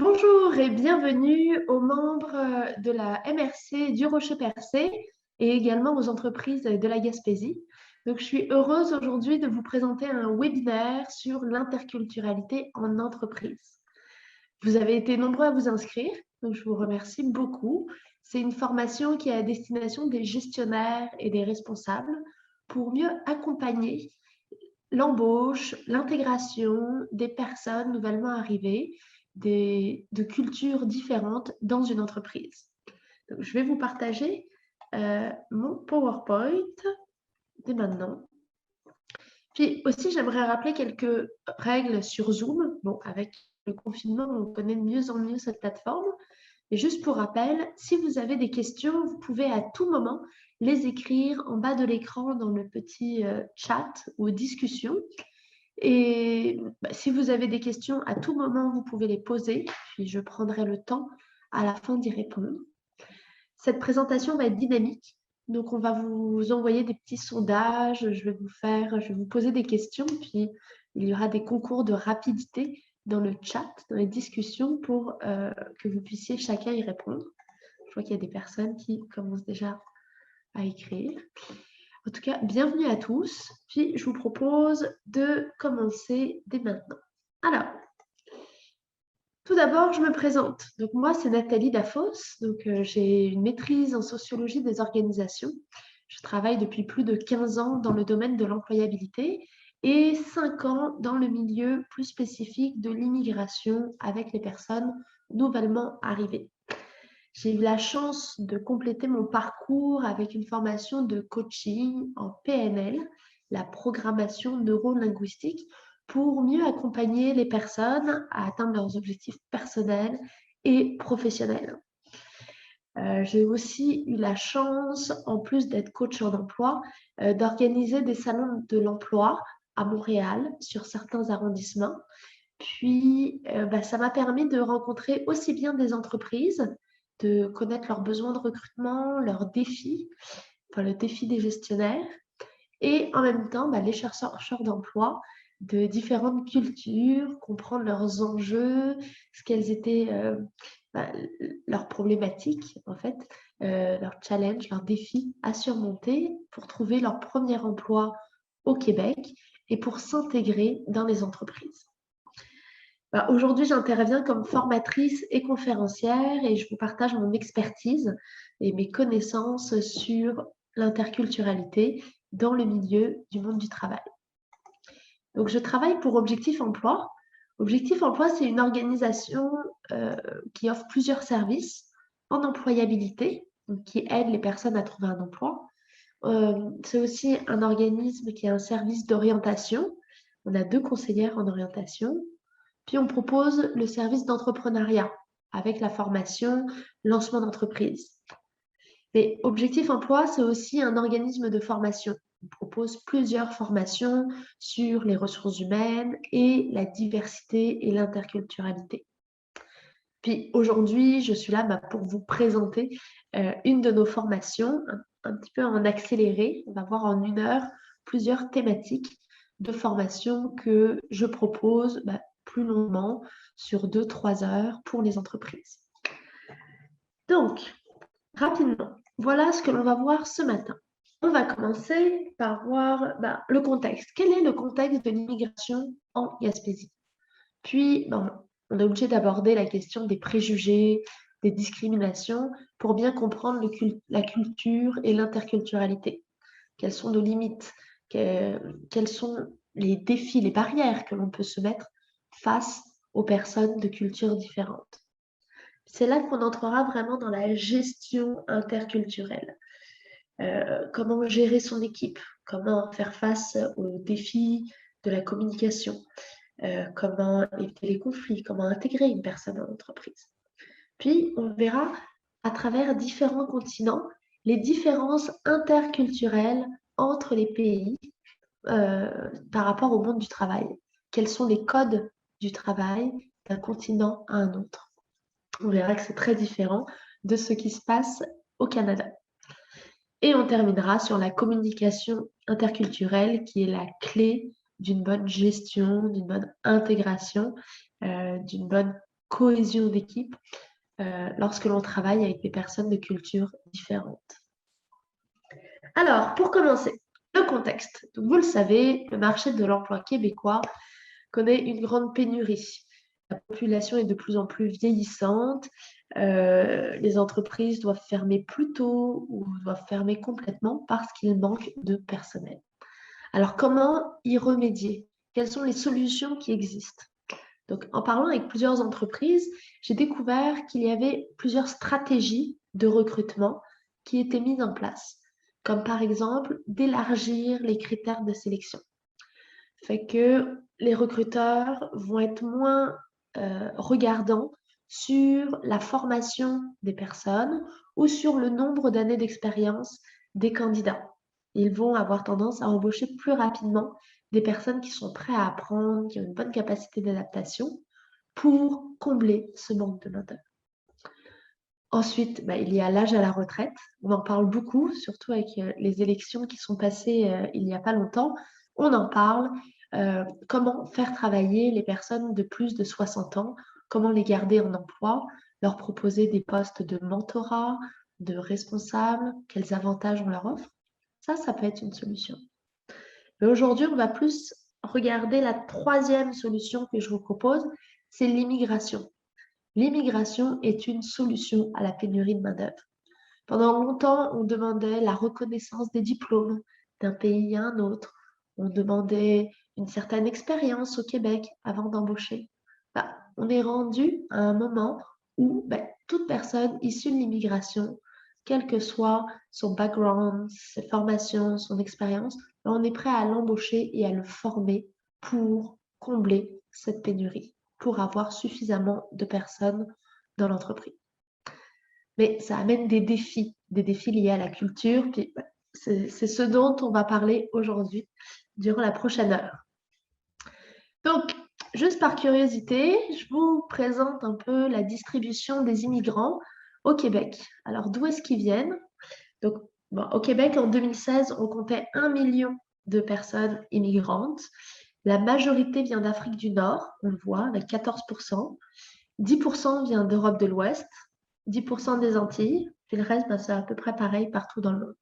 Bonjour et bienvenue aux membres de la MRC du Rocher-Percé et également aux entreprises de la Gaspésie. Donc, je suis heureuse aujourd'hui de vous présenter un webinaire sur l'interculturalité en entreprise. Vous avez été nombreux à vous inscrire, donc je vous remercie beaucoup. C'est une formation qui est à destination des gestionnaires et des responsables pour mieux accompagner l'embauche, l'intégration des personnes nouvellement arrivées de cultures différentes dans une entreprise. Donc, je vais vous partager mon PowerPoint dès maintenant. Puis aussi, j'aimerais rappeler quelques règles sur Zoom. Bon, avec le confinement, on connaît de mieux en mieux cette plateforme. Et juste pour rappel, si vous avez des questions, vous pouvez à tout moment les écrire en bas de l'écran dans le petit chat ou discussion. Et si vous avez des questions, à tout moment, vous pouvez les poser, puis je prendrai le temps à la fin d'y répondre. Cette présentation va être dynamique, donc on va vous envoyer des petits sondages, je vais vous poser des questions, puis il y aura des concours de rapidité dans le chat, dans les discussions pour que vous puissiez chacun y répondre. Je vois qu'il y a des personnes qui commencent déjà à écrire. En tout cas, bienvenue à tous. Puis, je vous propose de commencer dès maintenant. Alors, tout d'abord, je me présente. Donc, moi, c'est Nathalie Dafos. Donc, j'ai une maîtrise en sociologie des organisations. Je travaille depuis plus de 15 ans dans le domaine de l'employabilité et 5 ans dans le milieu plus spécifique de l'immigration avec les personnes nouvellement arrivées. J'ai eu la chance de compléter mon parcours avec une formation de coaching en PNL, la programmation neuro-linguistique, pour mieux accompagner les personnes à atteindre leurs objectifs personnels et professionnels. J'ai aussi eu la chance, en plus d'être coach en emploi, d'organiser des salons de l'emploi à Montréal sur certains arrondissements. Puis, ça m'a permis de rencontrer aussi bien des entreprises, de connaître leurs besoins de recrutement, leurs défis, enfin le défi des gestionnaires, et en même temps, les chercheurs d'emploi de différentes cultures, comprendre leurs enjeux, ce qu'elles étaient bah, leurs problématiques, en fait, leurs challenges, leurs défis à surmonter pour trouver leur premier emploi au Québec et pour s'intégrer dans les entreprises. Aujourd'hui, j'interviens comme formatrice et conférencière et je vous partage mon expertise et mes connaissances sur l'interculturalité dans le milieu du monde du travail. Donc, je travaille pour Objectif Emploi. Objectif Emploi, c'est une organisation qui offre plusieurs services en employabilité, donc qui aide les personnes à trouver un emploi. C'est aussi un organisme qui a un service d'orientation. On a 2 conseillères en orientation. Puis on propose le service d'entrepreneuriat avec la formation lancement d'entreprise. Mais Objectif Emploi, c'est aussi un organisme de formation. On propose plusieurs formations sur les ressources humaines et la diversité et l'interculturalité. Puis aujourd'hui, je suis là pour vous présenter une de nos formations, un petit peu en accéléré. On va voir en 1 heure plusieurs thématiques de formation que je propose plus longuement sur 2-3 heures pour les entreprises. Donc, rapidement, voilà ce que l'on va voir ce matin. On va commencer par voir le contexte. Quel est le contexte de l'immigration en Gaspésie? Puis, on est obligé d'aborder la question des préjugés, des discriminations pour bien comprendre la culture et l'interculturalité. Quelles sont nos limites? Quels sont les défis, les barrières que l'on peut se mettre face aux personnes de cultures différentes? C'est là qu'on entrera vraiment dans la gestion interculturelle. Comment gérer son équipe? Comment faire face aux défis de la communication? Comment éviter les conflits, comment intégrer une personne dans l'entreprise. Puis, on verra à travers différents continents les différences interculturelles entre les pays par rapport au monde du travail. Quels sont les codes du travail d'un continent à un autre? On verra que c'est très différent de ce qui se passe au Canada. Et on terminera sur la communication interculturelle qui est la clé d'une bonne gestion, d'une bonne intégration, d'une bonne cohésion d'équipe lorsque l'on travaille avec des personnes de cultures différentes. Alors, pour commencer, le contexte. Donc, vous le savez, le marché de l'emploi québécois connaît une grande pénurie. La population est de plus en plus vieillissante. Les entreprises doivent fermer plus tôt ou doivent fermer complètement parce qu'il manque de personnel. Alors, comment y remédier? Quelles sont les solutions qui existent? Donc, en parlant avec plusieurs entreprises, j'ai découvert qu'il y avait plusieurs stratégies de recrutement qui étaient mises en place, comme par exemple d'élargir les critères de sélection. Fait que les recruteurs vont être moins regardants sur la formation des personnes ou sur le nombre d'années d'expérience des candidats. Ils vont avoir tendance à embaucher plus rapidement des personnes qui sont prêtes à apprendre, qui ont une bonne capacité d'adaptation pour combler ce manque de main-d'œuvre. Ensuite, il y a l'âge à la retraite. On en parle beaucoup, surtout avec les élections qui sont passées il n'y a pas longtemps. On en parle. Comment faire travailler les personnes de plus de 60 ans, comment les garder en emploi, leur proposer des postes de mentorat, de responsable, quels avantages on leur offre. Ça peut être une solution. Mais aujourd'hui, on va plus regarder la troisième solution que je vous propose, c'est l'immigration. L'immigration est une solution à la pénurie de main-d'œuvre. Pendant longtemps, on demandait la reconnaissance des diplômes d'un pays à un autre. On demandait une certaine expérience au Québec avant d'embaucher. On est rendu à un moment où toute personne issue de l'immigration, quel que soit son background, ses formations, son expérience, on est prêt à l'embaucher et à le former pour combler cette pénurie, pour avoir suffisamment de personnes dans l'entreprise. Mais ça amène des défis liés à la culture. Puis c'est ce dont on va parler aujourd'hui, durant la prochaine heure. Donc, juste par curiosité, je vous présente un peu la distribution des immigrants au Québec. Alors, d'où est-ce qu'ils viennent? Donc, au Québec, en 2016, on comptait 1 million de personnes immigrantes. La majorité vient d'Afrique du Nord, on le voit, avec 14%. 10% vient d'Europe de l'Ouest, 10% des Antilles, puis le reste, c'est à peu près pareil partout dans le monde.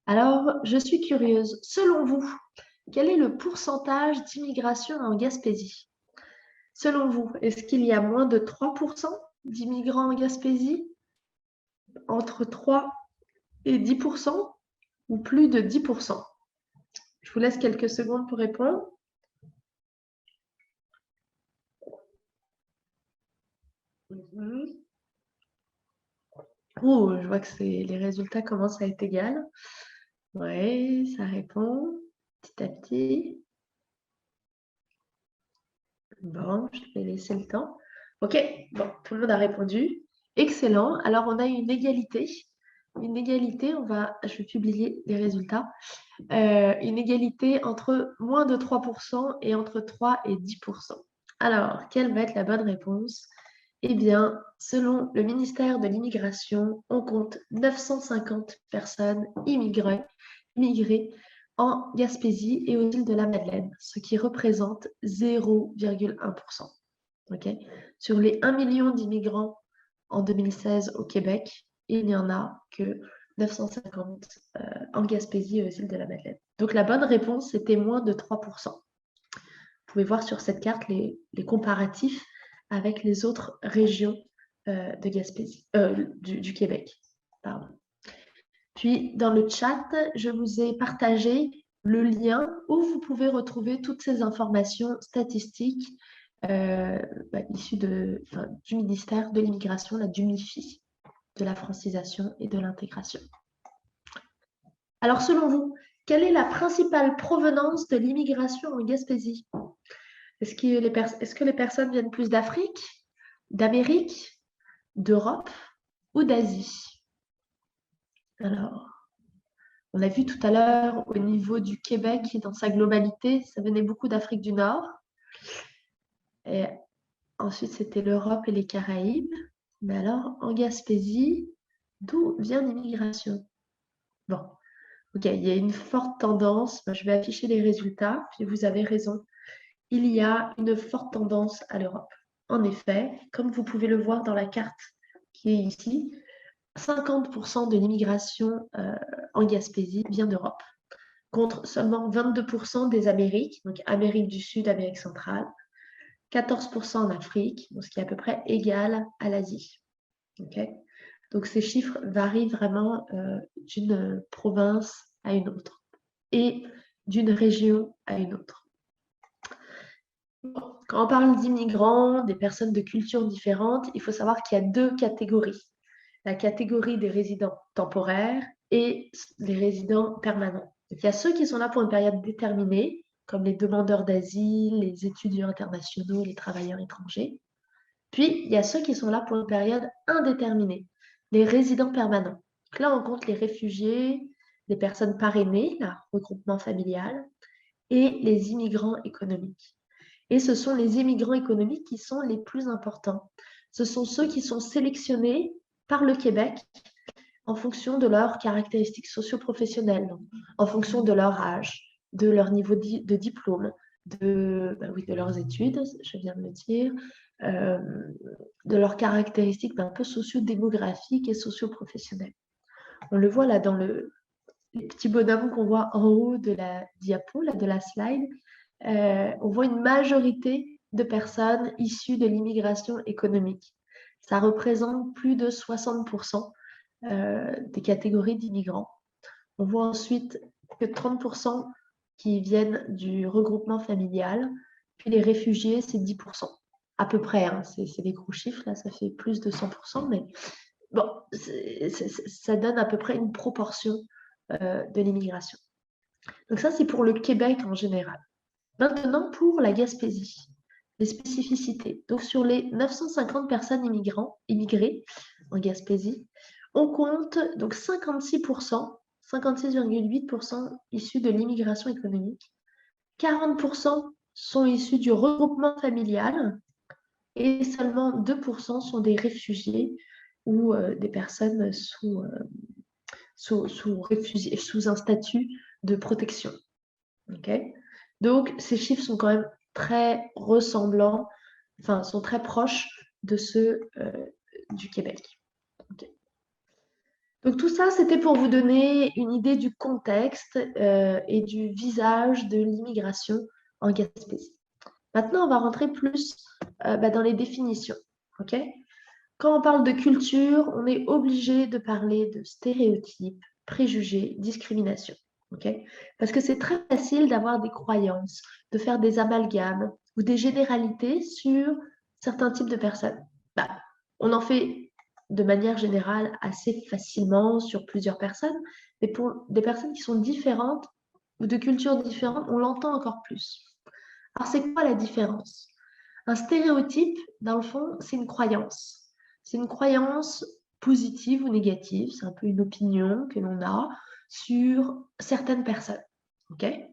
Alors, je suis curieuse, selon vous, quel est le pourcentage d'immigration en Gaspésie? Selon vous, est-ce qu'il y a moins de 3% d'immigrants en Gaspésie? Entre 3 et 10% ou plus de 10%? Je vous laisse quelques secondes pour répondre. Je vois que les résultats commencent à être égaux. Oui, ça répond petit à petit. Bon, je vais laisser le temps. Ok, bon, tout le monde a répondu. Excellent. Alors, on a une égalité. Une égalité, je vais publier les résultats. Une égalité entre moins de 3% et entre 3 et 10%. Alors, quelle va être la bonne réponse? Eh bien, selon le ministère de l'Immigration, on compte 950 personnes immigrées en Gaspésie et aux îles de la Madeleine, ce qui représente 0,1%. Okay? Sur les 1 million d'immigrants en 2016 au Québec, il n'y en a que 950 en Gaspésie et aux îles de la Madeleine. Donc la bonne réponse, c'était moins de 3%. Vous pouvez voir sur cette carte les comparatifs avec les autres régions de Gaspésie, du Québec. Pardon. Puis, dans le chat, je vous ai partagé le lien où vous pouvez retrouver toutes ces informations statistiques issues du ministère de l'Immigration, du MIFI, de la francisation et de l'intégration. Alors, selon vous, quelle est la principale provenance de l'immigration en Gaspésie? Est-ce que les personnes viennent plus d'Afrique, d'Amérique, d'Europe ou d'Asie? Alors, on a vu tout à l'heure au niveau du Québec dans sa globalité, ça venait beaucoup d'Afrique du Nord. Et ensuite, c'était l'Europe et les Caraïbes. Mais alors, en Gaspésie, d'où vient l'immigration? Bon, ok, il y a une forte tendance. Je vais afficher les résultats, puis vous avez raison. Il y a une forte tendance à l'Europe. en effet, comme vous pouvez le voir dans la carte qui est ici, 50% de l'immigration en Gaspésie vient d'Europe, contre seulement 22% des Amériques, donc Amérique du Sud, Amérique centrale, 14% en Afrique, donc ce qui est à peu près égal à l'Asie. Okay. Donc ces chiffres varient vraiment d'une province à une autre et d'une région à une autre. Bon, quand on parle d'immigrants, des personnes de cultures différentes, il faut savoir qu'il y a deux catégories. La catégorie des résidents temporaires et les résidents permanents. Donc, il y a ceux qui sont là pour une période déterminée, comme les demandeurs d'asile, les étudiants internationaux, les travailleurs étrangers. Puis, il y a ceux qui sont là pour une période indéterminée, les résidents permanents. Donc là, on compte les réfugiés, les personnes parrainées, le regroupement familial, et les immigrants économiques. Et ce sont les immigrants économiques qui sont les plus importants. Ce sont ceux qui sont sélectionnés par le Québec en fonction de leurs caractéristiques socio-professionnelles, en fonction de leur âge, de leur niveau de diplôme, de leurs études, je viens de le dire, de leurs caractéristiques un peu socio-démographiques et socio-professionnelles. On le voit là dans les petits bonhommes qu'on voit en haut de la diapo, là, de la slide. On voit une majorité de personnes issues de l'immigration économique. Ça représente plus de 60% des catégories d'immigrants. On voit ensuite que 30% qui viennent du regroupement familial, puis les réfugiés, c'est 10%. À peu près, hein, c'est des gros chiffres, là, ça fait plus de 100%, mais bon, ça donne à peu près une proportion de l'immigration. Donc ça, c'est pour le Québec en général. Maintenant, pour la Gaspésie, les spécificités. Donc, sur les 950 personnes immigrées en Gaspésie, on compte donc 56%, 56,8% issus de l'immigration économique, 40% sont issus du regroupement familial et seulement 2% sont des réfugiés ou des personnes sous un statut de protection. Okay. Donc, ces chiffres sont quand même très ressemblants, enfin, sont très proches de ceux du Québec. Okay. Donc, tout ça, c'était pour vous donner une idée du contexte et du visage de l'immigration en Gaspésie. Maintenant, on va rentrer plus dans les définitions. Okay. Quand on parle de culture, on est obligé de parler de stéréotypes, préjugés, discrimination. Okay. Parce que c'est très facile d'avoir des croyances, de faire des amalgames ou des généralités sur certains types de personnes. On en fait de manière générale assez facilement sur plusieurs personnes, mais pour des personnes qui sont différentes ou de cultures différentes, on l'entend encore plus. Alors, c'est quoi la différence? Un stéréotype, dans le fond, c'est une croyance. C'est une croyance positive ou négative, c'est un peu une opinion que l'on a sur certaines personnes. Okay.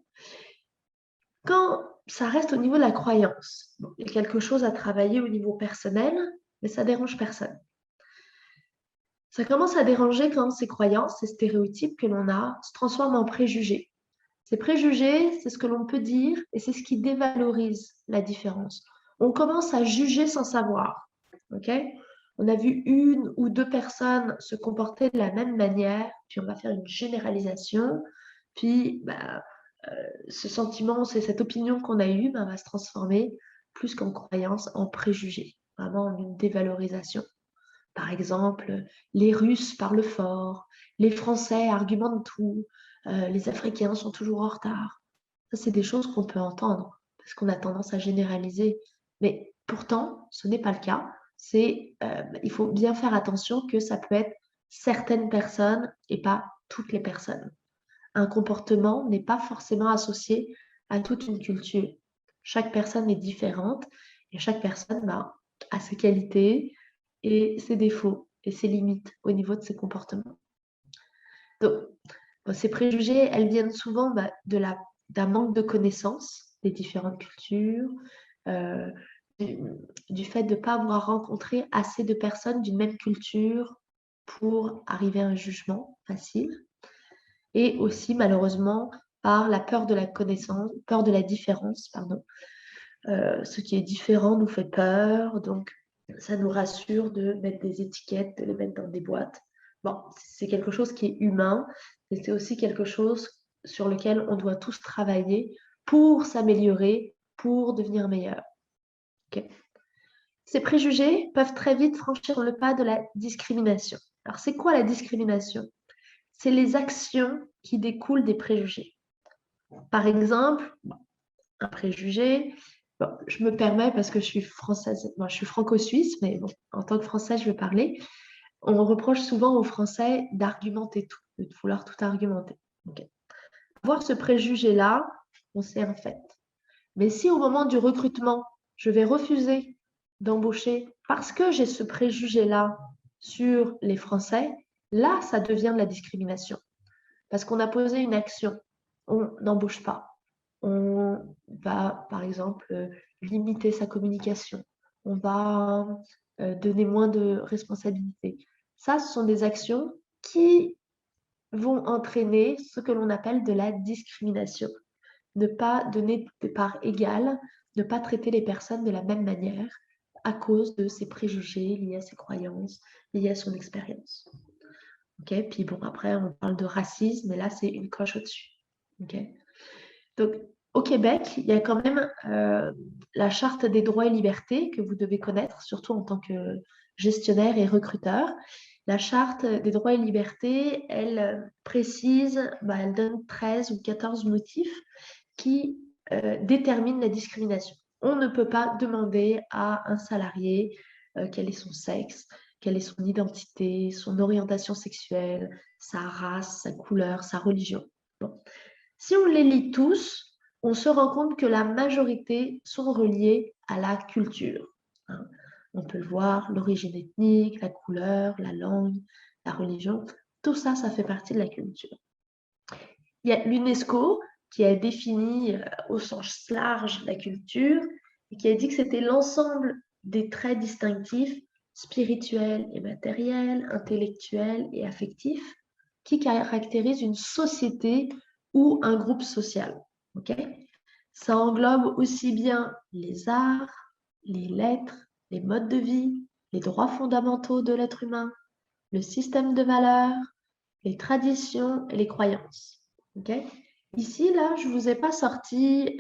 Quand ça reste au niveau de la croyance, il y a quelque chose à travailler au niveau personnel, mais ça ne dérange personne. Ça commence à déranger quand ces croyances, ces stéréotypes que l'on a se transforment en préjugés. Ces préjugés, c'est ce que l'on peut dire et c'est ce qui dévalorise la différence. On commence à juger sans savoir. Okay. On a vu une ou deux personnes se comporter de la même manière, puis on va faire une généralisation, puis ce sentiment, c'est cette opinion qu'on a eue, va se transformer plus qu'en croyance, en préjugé, vraiment en une dévalorisation. Par exemple, les Russes parlent fort, les Français argumentent tout, les Africains sont toujours en retard. Ça, c'est des choses qu'on peut entendre parce qu'on a tendance à généraliser. Mais pourtant, ce n'est pas le cas. Il faut bien faire attention que ça peut être certaines personnes et pas toutes les personnes. Un comportement n'est pas forcément associé à toute une culture. Chaque personne est différente et chaque personne a ses qualités et ses défauts et ses limites au niveau de ses comportements. Donc, ces préjugés, elles viennent souvent d'un manque de connaissance des différentes cultures, du fait de ne pas avoir rencontré assez de personnes d'une même culture pour arriver à un jugement facile. Et aussi, malheureusement, par la peur de la connaissance, peur de la différence, pardon, Ce qui est différent nous fait peur, donc ça nous rassure de mettre des étiquettes, de les mettre dans des boîtes. Bon, c'est quelque chose qui est humain, mais c'est aussi quelque chose sur lequel on doit tous travailler pour s'améliorer, pour devenir meilleur. Ok. Ces préjugés peuvent très vite franchir le pas de la discrimination. Alors, c'est quoi la discrimination? C'est les actions qui découlent des préjugés. Par exemple, un préjugé, bon, je me permets parce que je suis française, moi, je suis franco-suisse, mais bon, en tant que Français, je vais parler. On reproche souvent aux Français d'argumenter tout, de vouloir tout argumenter. Okay. Avoir ce préjugé-là, on sait un fait. Mais si au moment du recrutement, je vais refuser d'embaucher parce que j'ai ce préjugé-là sur les Français, là, ça devient de la discrimination. Parce qu'on a posé une action, on n'embauche pas. On va, par exemple, limiter sa communication. On va donner moins de responsabilités. Ça, ce sont des actions qui vont entraîner ce que l'on appelle de la discrimination. Ne pas donner de part égale, ne pas traiter les personnes de la même manière à cause de ses préjugés liés à ses croyances, liés à son expérience. Okay. Puis bon, après, on parle de racisme, mais là, c'est une coche au-dessus. Okay. Donc, au Québec, il y a quand même la Charte des droits et libertés que vous devez connaître, surtout en tant que gestionnaire et recruteur. La Charte des droits et libertés, elle précise, elle donne 13 ou 14 motifs qui déterminent la discrimination. On ne peut pas demander à un salarié quel est son sexe, quelle est son identité, son orientation sexuelle, sa race, sa couleur, sa religion. Bon. Si on les lit tous, on se rend compte que la majorité sont reliées à la culture. Hein. On peut le voir, l'origine ethnique, la couleur, la langue, la religion, tout ça, ça fait partie de la culture. Il y a l'UNESCO qui a défini au sens large la culture et qui a dit que c'était l'ensemble des traits distinctifs spirituels et matériels, intellectuels et affectifs qui caractérisent une société ou un groupe social. Okay. Ça englobe aussi bien les arts, les lettres, les modes de vie, les droits fondamentaux de l'être humain, le système de valeurs, les traditions et les croyances. Okay. Ici, là, je ne vous ai pas sorti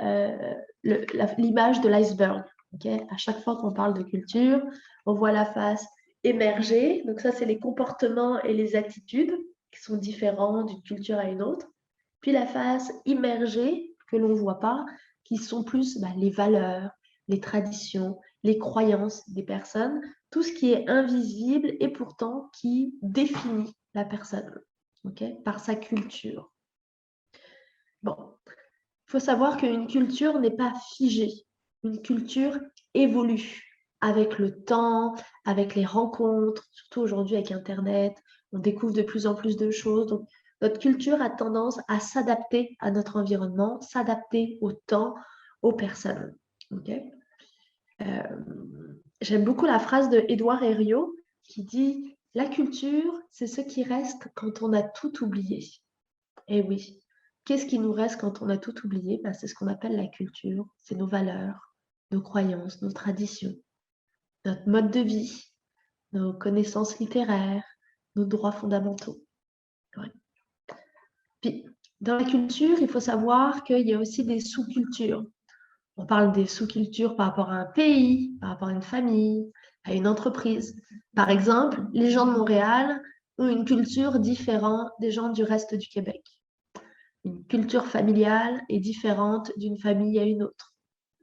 l'image de l'iceberg. Okay. À chaque fois qu'on parle de culture, on voit la face émerger. Donc ça, c'est les comportements et les attitudes qui sont différents d'une culture à une autre. Puis la face immergée, que l'on ne voit pas, qui sont plus les valeurs, les traditions, les croyances des personnes, tout ce qui est invisible et pourtant qui définit la personne, okay, par sa culture. Bon, il faut savoir qu'une culture n'est pas figée. Une culture évolue avec le temps, avec les rencontres, surtout aujourd'hui avec Internet. On découvre de plus en plus de choses. Donc, notre culture a tendance à s'adapter à notre environnement, s'adapter au temps, aux personnes. Okay. J'aime beaucoup la phrase de Édouard Herriot qui dit « La culture, c'est ce qui reste quand on a tout oublié. » Eh oui, qu'est-ce qui nous reste quand on a tout oublié? C'est ce qu'on appelle la culture, c'est nos valeurs, nos croyances, nos traditions, notre mode de vie, nos connaissances littéraires, nos droits fondamentaux. Ouais. Puis, dans la culture, il faut savoir qu'il y a aussi des sous-cultures. On parle des sous-cultures par rapport à un pays, par rapport à une famille, à une entreprise. Par exemple, les gens de Montréal ont une culture différente des gens du reste du Québec. Une culture familiale est différente d'une famille à une autre.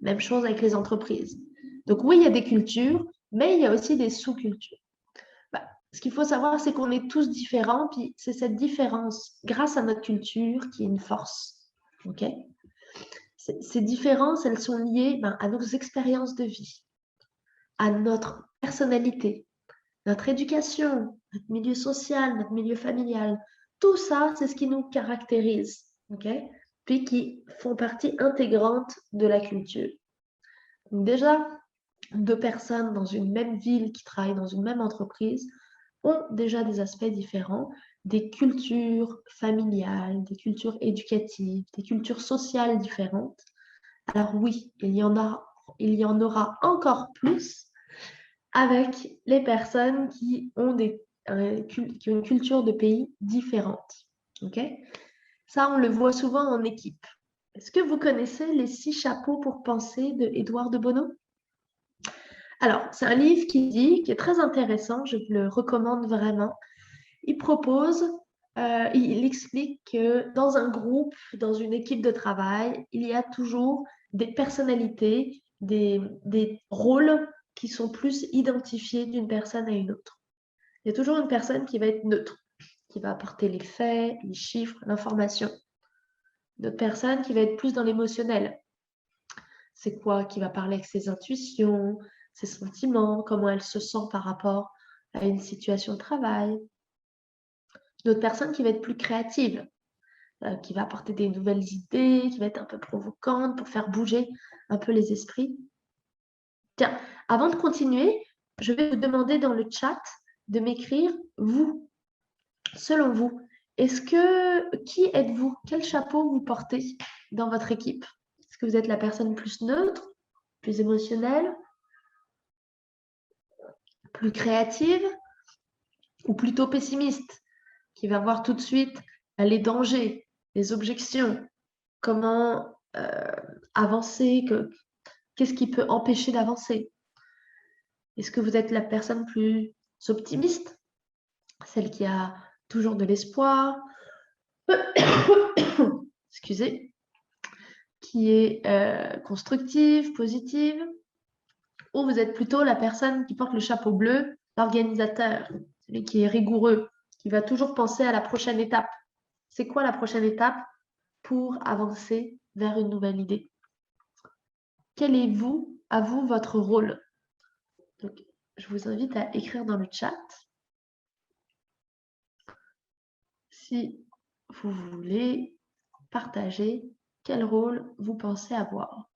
Même chose avec les entreprises. Donc oui, il y a des cultures, mais il y a aussi des sous-cultures. Ce qu'il faut savoir, c'est qu'on est tous différents, puis c'est cette différence, grâce à notre culture, qui est une force. Okay. Ces différences, elles sont liées à nos expériences de vie, à notre personnalité, notre éducation, notre milieu social, notre milieu familial. Tout ça, c'est ce qui nous caractérise, okay? Puis qui font partie intégrante de la culture. Donc déjà, deux personnes dans une même ville qui travaillent dans une même entreprise ont déjà des aspects différents, des cultures familiales, des cultures éducatives, des cultures sociales différentes. Alors oui, il y en a il y en aura encore plus avec les personnes qui ont une culture de pays différente. Ok? Ça, on le voit souvent en équipe. Est-ce que vous connaissez Les 6 chapeaux pour penser de Édouard de Bono? Alors, c'est un livre qui est très intéressant, je le recommande vraiment. Il propose, il explique que dans un groupe, dans une équipe de travail, il y a toujours des personnalités, des rôles qui sont plus identifiés d'une personne à une autre. Il y a toujours une personne qui va être neutre, qui va apporter les faits, les chiffres, l'information. Une autre personne qui va être plus dans l'émotionnel. C'est quoi? Qui va parler avec ses intuitions, ses sentiments, comment elle se sent par rapport à une situation de travail. Une autre personne qui va être plus créative, qui va apporter des nouvelles idées, qui va être un peu provocante pour faire bouger un peu les esprits. Tiens, avant de continuer, je vais vous demander dans le chat de m'écrire vous, selon vous. Qui êtes-vous? Quel chapeau vous portez dans votre équipe? Est-ce que vous êtes la personne plus neutre, plus émotionnelle, plus créative ou plutôt pessimiste, qui va voir tout de suite les dangers, les objections, comment avancer, qu'est-ce qui peut empêcher d'avancer? Est-ce que vous êtes la personne plus optimiste, celle qui a toujours de l'espoir, excusez, qui est constructive, positive, ou vous êtes plutôt la personne qui porte le chapeau bleu, l'organisateur, celui qui est rigoureux, qui va toujours penser à la prochaine étape. C'est quoi la prochaine étape pour avancer vers une nouvelle idée? Quel est à vous, votre rôle? Donc, je vous invite à écrire dans le chat si vous voulez partager quel rôle vous pensez avoir.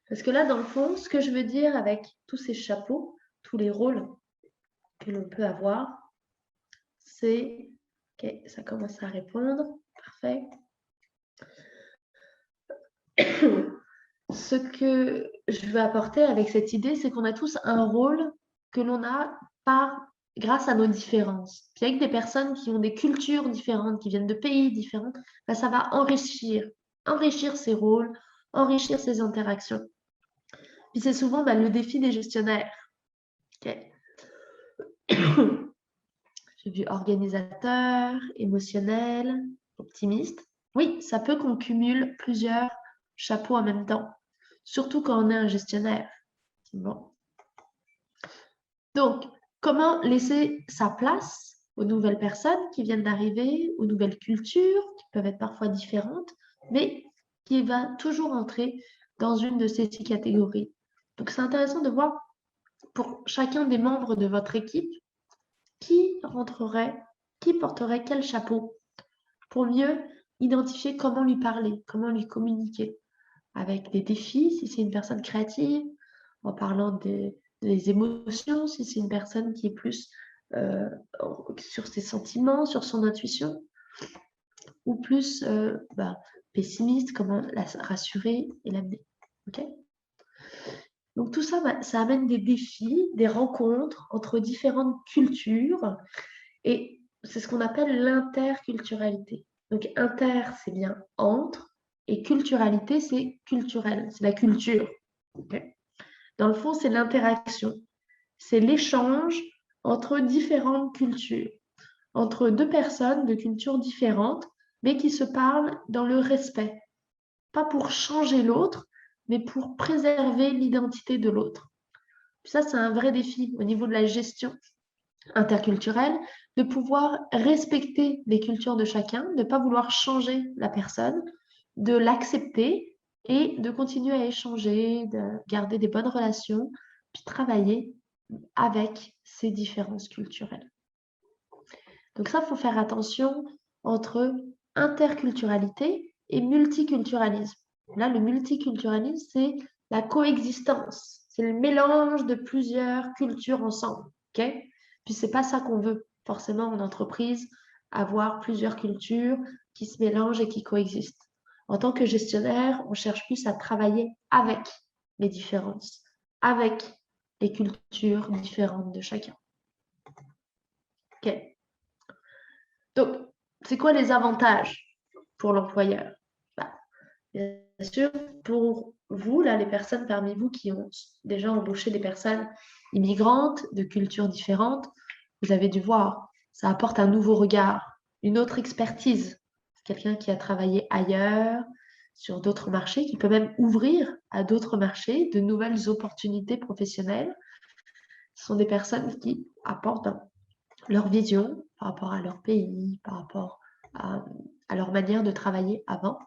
Parce que là, dans le fond, ce que je veux dire avec tous ces chapeaux, tous les rôles que l'on peut avoir, c'est... Ok, ça commence à répondre. Parfait. Ce que je veux apporter avec cette idée, c'est qu'on a tous un rôle que l'on a grâce à nos différences. Puis avec des personnes qui ont des cultures différentes, qui viennent de pays différents, ben ça va enrichir ces rôles, enrichir ces interactions. Puis c'est souvent le défi des gestionnaires. Okay. J'ai vu organisateur, émotionnel, optimiste. Oui, ça peut qu'on cumule plusieurs chapeaux en même temps, surtout quand on est un gestionnaire. Bon. Donc, comment laisser sa place aux nouvelles personnes qui viennent d'arriver, aux nouvelles cultures qui peuvent être parfois différentes, mais qui va toujours entrer dans une de ces 6 catégories. Donc, c'est intéressant de voir pour chacun des membres de votre équipe qui porterait quel chapeau pour mieux identifier comment lui parler, comment lui communiquer avec des défis si c'est une personne créative, en parlant des émotions si c'est une personne qui est plus sur ses sentiments, sur son intuition, ou plus pessimiste, comment la rassurer et l'amener. Okay? Donc tout ça, ça amène des défis, des rencontres entre différentes cultures et c'est ce qu'on appelle l'interculturalité. Donc inter, c'est bien entre et culturalité, c'est culturel, c'est la culture. Okay? Dans le fond, c'est l'interaction, c'est l'échange entre différentes cultures, entre 2 personnes de cultures différentes, mais qui se parlent dans le respect. Pas pour changer l'autre, mais pour préserver l'identité de l'autre. Ça, c'est un vrai défi au niveau de la gestion interculturelle, de pouvoir respecter les cultures de chacun, de ne pas vouloir changer la personne, de l'accepter et de continuer à échanger, de garder des bonnes relations, puis travailler avec ces différences culturelles. Donc ça, il faut faire attention entre interculturalité et multiculturalisme. Là, le multiculturalisme, c'est la coexistence. C'est le mélange de plusieurs cultures ensemble. Okay? Puis c'est pas ça qu'on veut forcément en entreprise, avoir plusieurs cultures qui se mélangent et qui coexistent. En tant que gestionnaire, on cherche plus à travailler avec les différences avec les cultures différentes de chacun. Ok. Donc, c'est quoi les avantages pour l'employeur? Bien sûr, pour vous, là, les personnes parmi vous qui ont déjà embauché des personnes immigrantes, de cultures différentes, vous avez dû voir, ça apporte un nouveau regard, une autre expertise. Quelqu'un qui a travaillé ailleurs, sur d'autres marchés, qui peut même ouvrir à d'autres marchés de nouvelles opportunités professionnelles. Ce sont des personnes qui apportent leur vision par rapport à leur pays, par rapport à leur manière de travailler avant.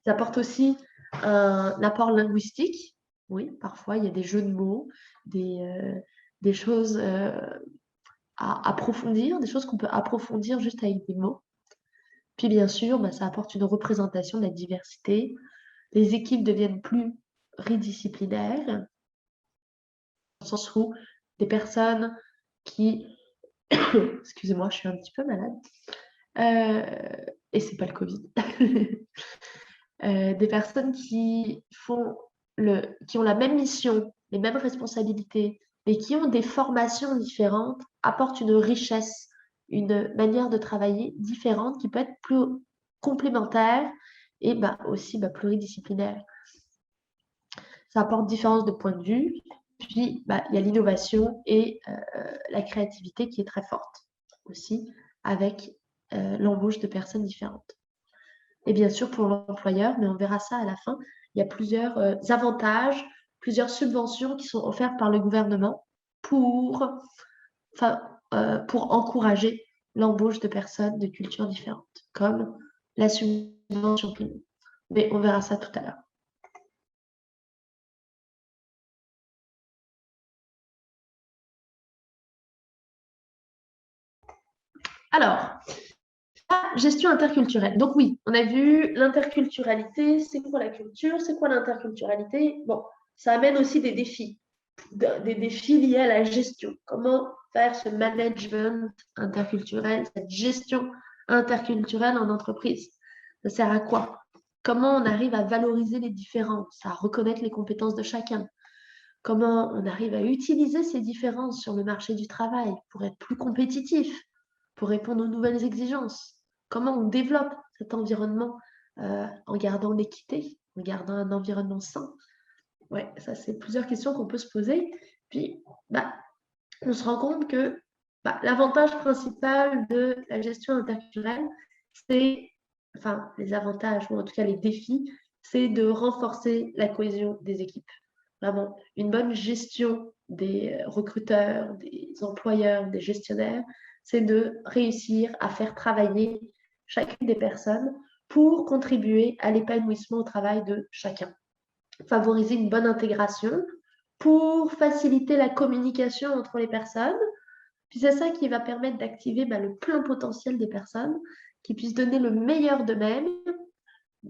Ils apportent aussi un apport linguistique. Oui, parfois, il y a des jeux de mots, des choses à approfondir, des choses qu'on peut approfondir juste avec des mots. Puis, bien sûr, ça apporte une représentation de la diversité. Les équipes deviennent plus pluridisciplinaires, dans le sens où des personnes qui... Excusez-moi, je suis un petit peu malade. Et c'est pas le Covid. Des personnes qui ont la même mission, les mêmes responsabilités, mais qui ont des formations différentes, apportent une richesse, une manière de travailler différente qui peut être plus complémentaire et aussi pluridisciplinaire. Ça apporte différence de point de vue. Puis, il y a l'innovation et la créativité qui est très forte aussi avec l'embauche de personnes différentes. Et bien sûr, pour l'employeur, mais on verra ça à la fin, il y a plusieurs avantages, plusieurs subventions qui sont offertes par le gouvernement pour encourager l'embauche de personnes de cultures différentes, comme la subvention privée. Mais on verra ça tout à l'heure. Alors, la gestion interculturelle. Donc oui, on a vu l'interculturalité, c'est quoi la culture, c'est quoi l'interculturalité. Bon, ça amène aussi des défis liés à la gestion. Comment faire ce management interculturel, cette gestion interculturelle en entreprise? Ça sert à quoi? Comment on arrive à valoriser les différences, à reconnaître les compétences de chacun? Comment on arrive à utiliser ces différences sur le marché du travail pour être plus compétitif, pour répondre aux nouvelles exigences? Comment on développe cet environnement en gardant l'équité, en gardant un environnement sain? Ouais, ça, c'est plusieurs questions qu'on peut se poser. Puis, on se rend compte que l'avantage principal de la gestion interculturelle, les avantages, ou en tout cas les défis, c'est de renforcer la cohésion des équipes. Vraiment, une bonne gestion des recruteurs, des employeurs, des gestionnaires, c'est de réussir à faire travailler chacune des personnes pour contribuer à l'épanouissement au travail de chacun. Favoriser une bonne intégration pour faciliter la communication entre les personnes. Puis c'est ça qui va permettre d'activer le plein potentiel des personnes, qui puissent donner le meilleur d'eux-mêmes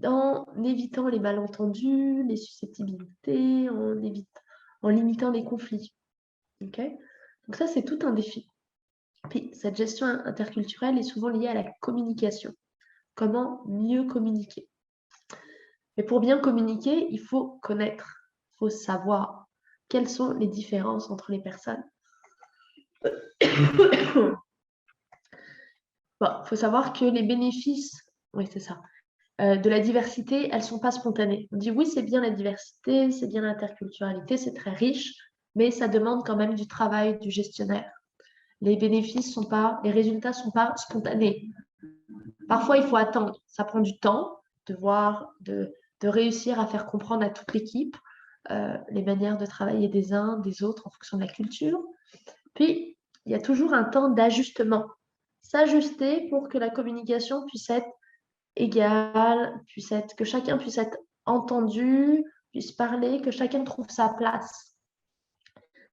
en évitant les malentendus, les susceptibilités, en limitant les conflits. Okay? Donc ça, c'est tout un défi. Puis cette gestion interculturelle est souvent liée à la communication. Comment mieux communiquer? Mais pour bien communiquer, il faut connaître, il faut savoir quelles sont les différences entre les personnes. Il faut savoir que les bénéfices, oui, c'est ça, de la diversité, elles ne sont pas spontanées. On dit oui, c'est bien la diversité, c'est bien l'interculturalité, c'est très riche, mais ça demande quand même du travail du gestionnaire. Les bénéfices les résultats ne sont pas spontanés. Parfois, il faut attendre. Ça prend du temps de réussir à faire comprendre à toute l'équipe les manières de travailler des uns, des autres en fonction de la culture. Puis, il y a toujours un temps d'ajustement. S'ajuster pour que la communication puisse être égale, que chacun puisse être entendu, puisse parler, que chacun trouve sa place.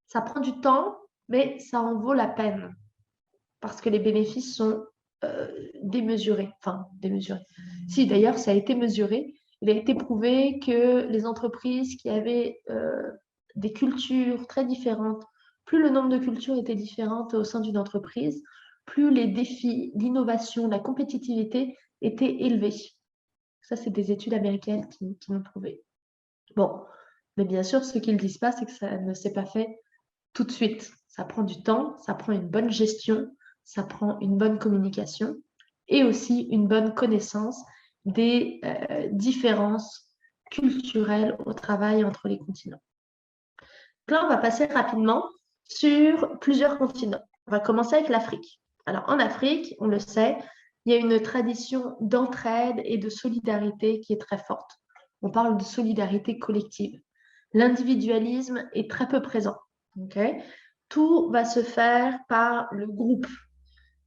Ça prend du temps, mais ça en vaut la peine parce que les bénéfices sont démesurés. Enfin, démesurés. Si, d'ailleurs, ça a été mesuré. Il a été prouvé que les entreprises qui avaient des cultures très différentes, plus le nombre de cultures était différentes au sein d'une entreprise, plus les défis, l'innovation, la compétitivité étaient élevés. Ça, c'est des études américaines qui l'ont prouvé. Bon, mais bien sûr, ce qu'ils ne disent pas, c'est que ça ne s'est pas fait tout de suite. Ça prend du temps, ça prend une bonne gestion, ça prend une bonne communication et aussi une bonne connaissance des différences culturelles au travail entre les continents. Là, on va passer rapidement sur plusieurs continents. On va commencer avec l'Afrique. Alors, en Afrique, on le sait, il y a une tradition d'entraide et de solidarité qui est très forte. On parle de solidarité collective. L'individualisme est très peu présent. Okay. Tout va se faire par le groupe.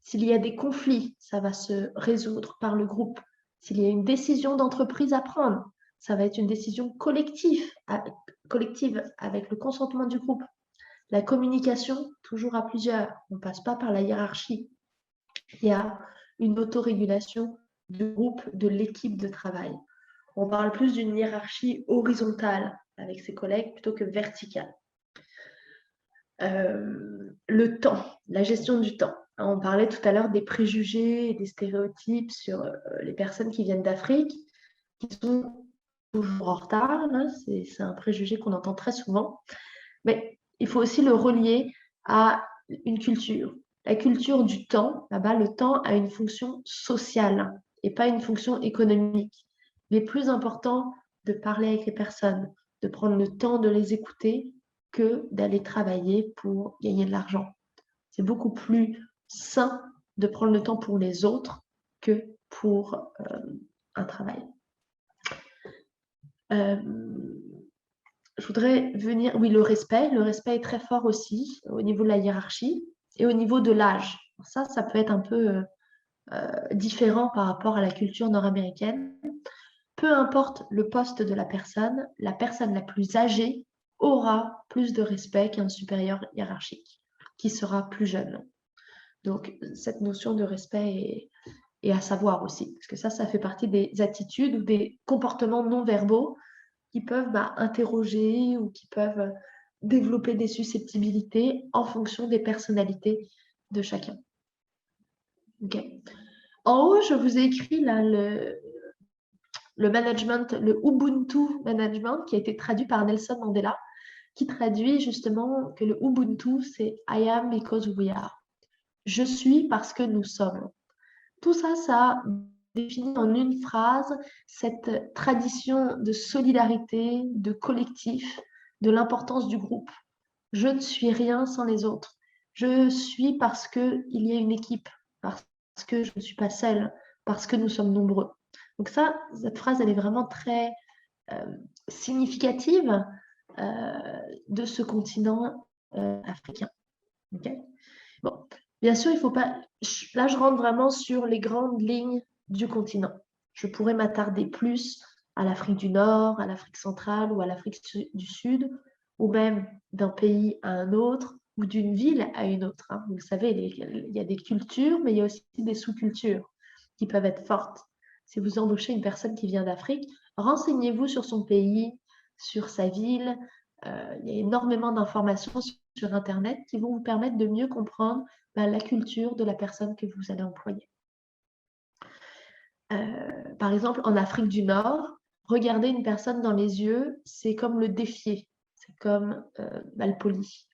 S'il y a des conflits, ça va se résoudre par le groupe. S'il y a une décision d'entreprise à prendre, ça va être une décision collective avec le consentement du groupe. La communication, toujours à plusieurs. On ne passe pas par la hiérarchie. Il y a une autorégulation du groupe, de l'équipe de travail. On parle plus d'une hiérarchie horizontale avec ses collègues plutôt que verticale. Le temps, la gestion du temps. On parlait tout à l'heure des préjugés et des stéréotypes sur les personnes qui viennent d'Afrique, qui sont toujours en retard. C'est un préjugé qu'on entend très souvent. Mais il faut aussi le relier à une culture. La culture du temps, là-bas, le temps a une fonction sociale et pas une fonction économique. Il est plus important de parler avec les personnes, de prendre le temps de les écouter que d'aller travailler pour gagner de l'argent. C'est beaucoup plus sain de prendre le temps pour les autres que pour un travail. Je voudrais venir, oui, le respect. Le respect est très fort aussi au niveau de la hiérarchie et au niveau de l'âge. Ça peut être un peu différent par rapport à la culture nord-américaine. Peu importe le poste de la personne la plus âgée aura plus de respect qu'un supérieur hiérarchique qui sera plus jeune. Donc, cette notion de respect est à savoir aussi, parce que ça fait partie des attitudes ou des comportements non verbaux qui peuvent interroger ou qui peuvent développer des susceptibilités en fonction des personnalités de chacun. Okay. En haut, je vous ai écrit là le management, le Ubuntu management qui a été traduit par Nelson Mandela, qui traduit justement que le Ubuntu, c'est I am because we are. Je suis parce que nous sommes. Tout ça, ça définit en une phrase cette tradition de solidarité, de collectif, de l'importance du groupe. Je ne suis rien sans les autres. Je suis parce qu'il y a une équipe, parce que je ne suis pas seule, parce que nous sommes nombreux. Donc ça, cette phrase, elle est vraiment très significative de ce continent africain. Okay. Bon, bien sûr, il faut pas. Là, je rentre vraiment sur les grandes lignes du continent. Je pourrais m'attarder plus à l'Afrique du Nord, à l'Afrique centrale ou à l'Afrique du Sud, ou même d'un pays à un autre ou d'une ville à une autre. Hein. Vous le savez, il y a des cultures, mais il y a aussi des sous-cultures qui peuvent être fortes. Si vous embauchez une personne qui vient d'Afrique, renseignez-vous sur son pays, sur sa ville. Il y a énormément d'informations sur Internet qui vont vous permettre de mieux comprendre la culture de la personne que vous allez employer. Par exemple, en Afrique du Nord, regarder une personne dans les yeux, c'est comme le défier, c'est comme malpoli.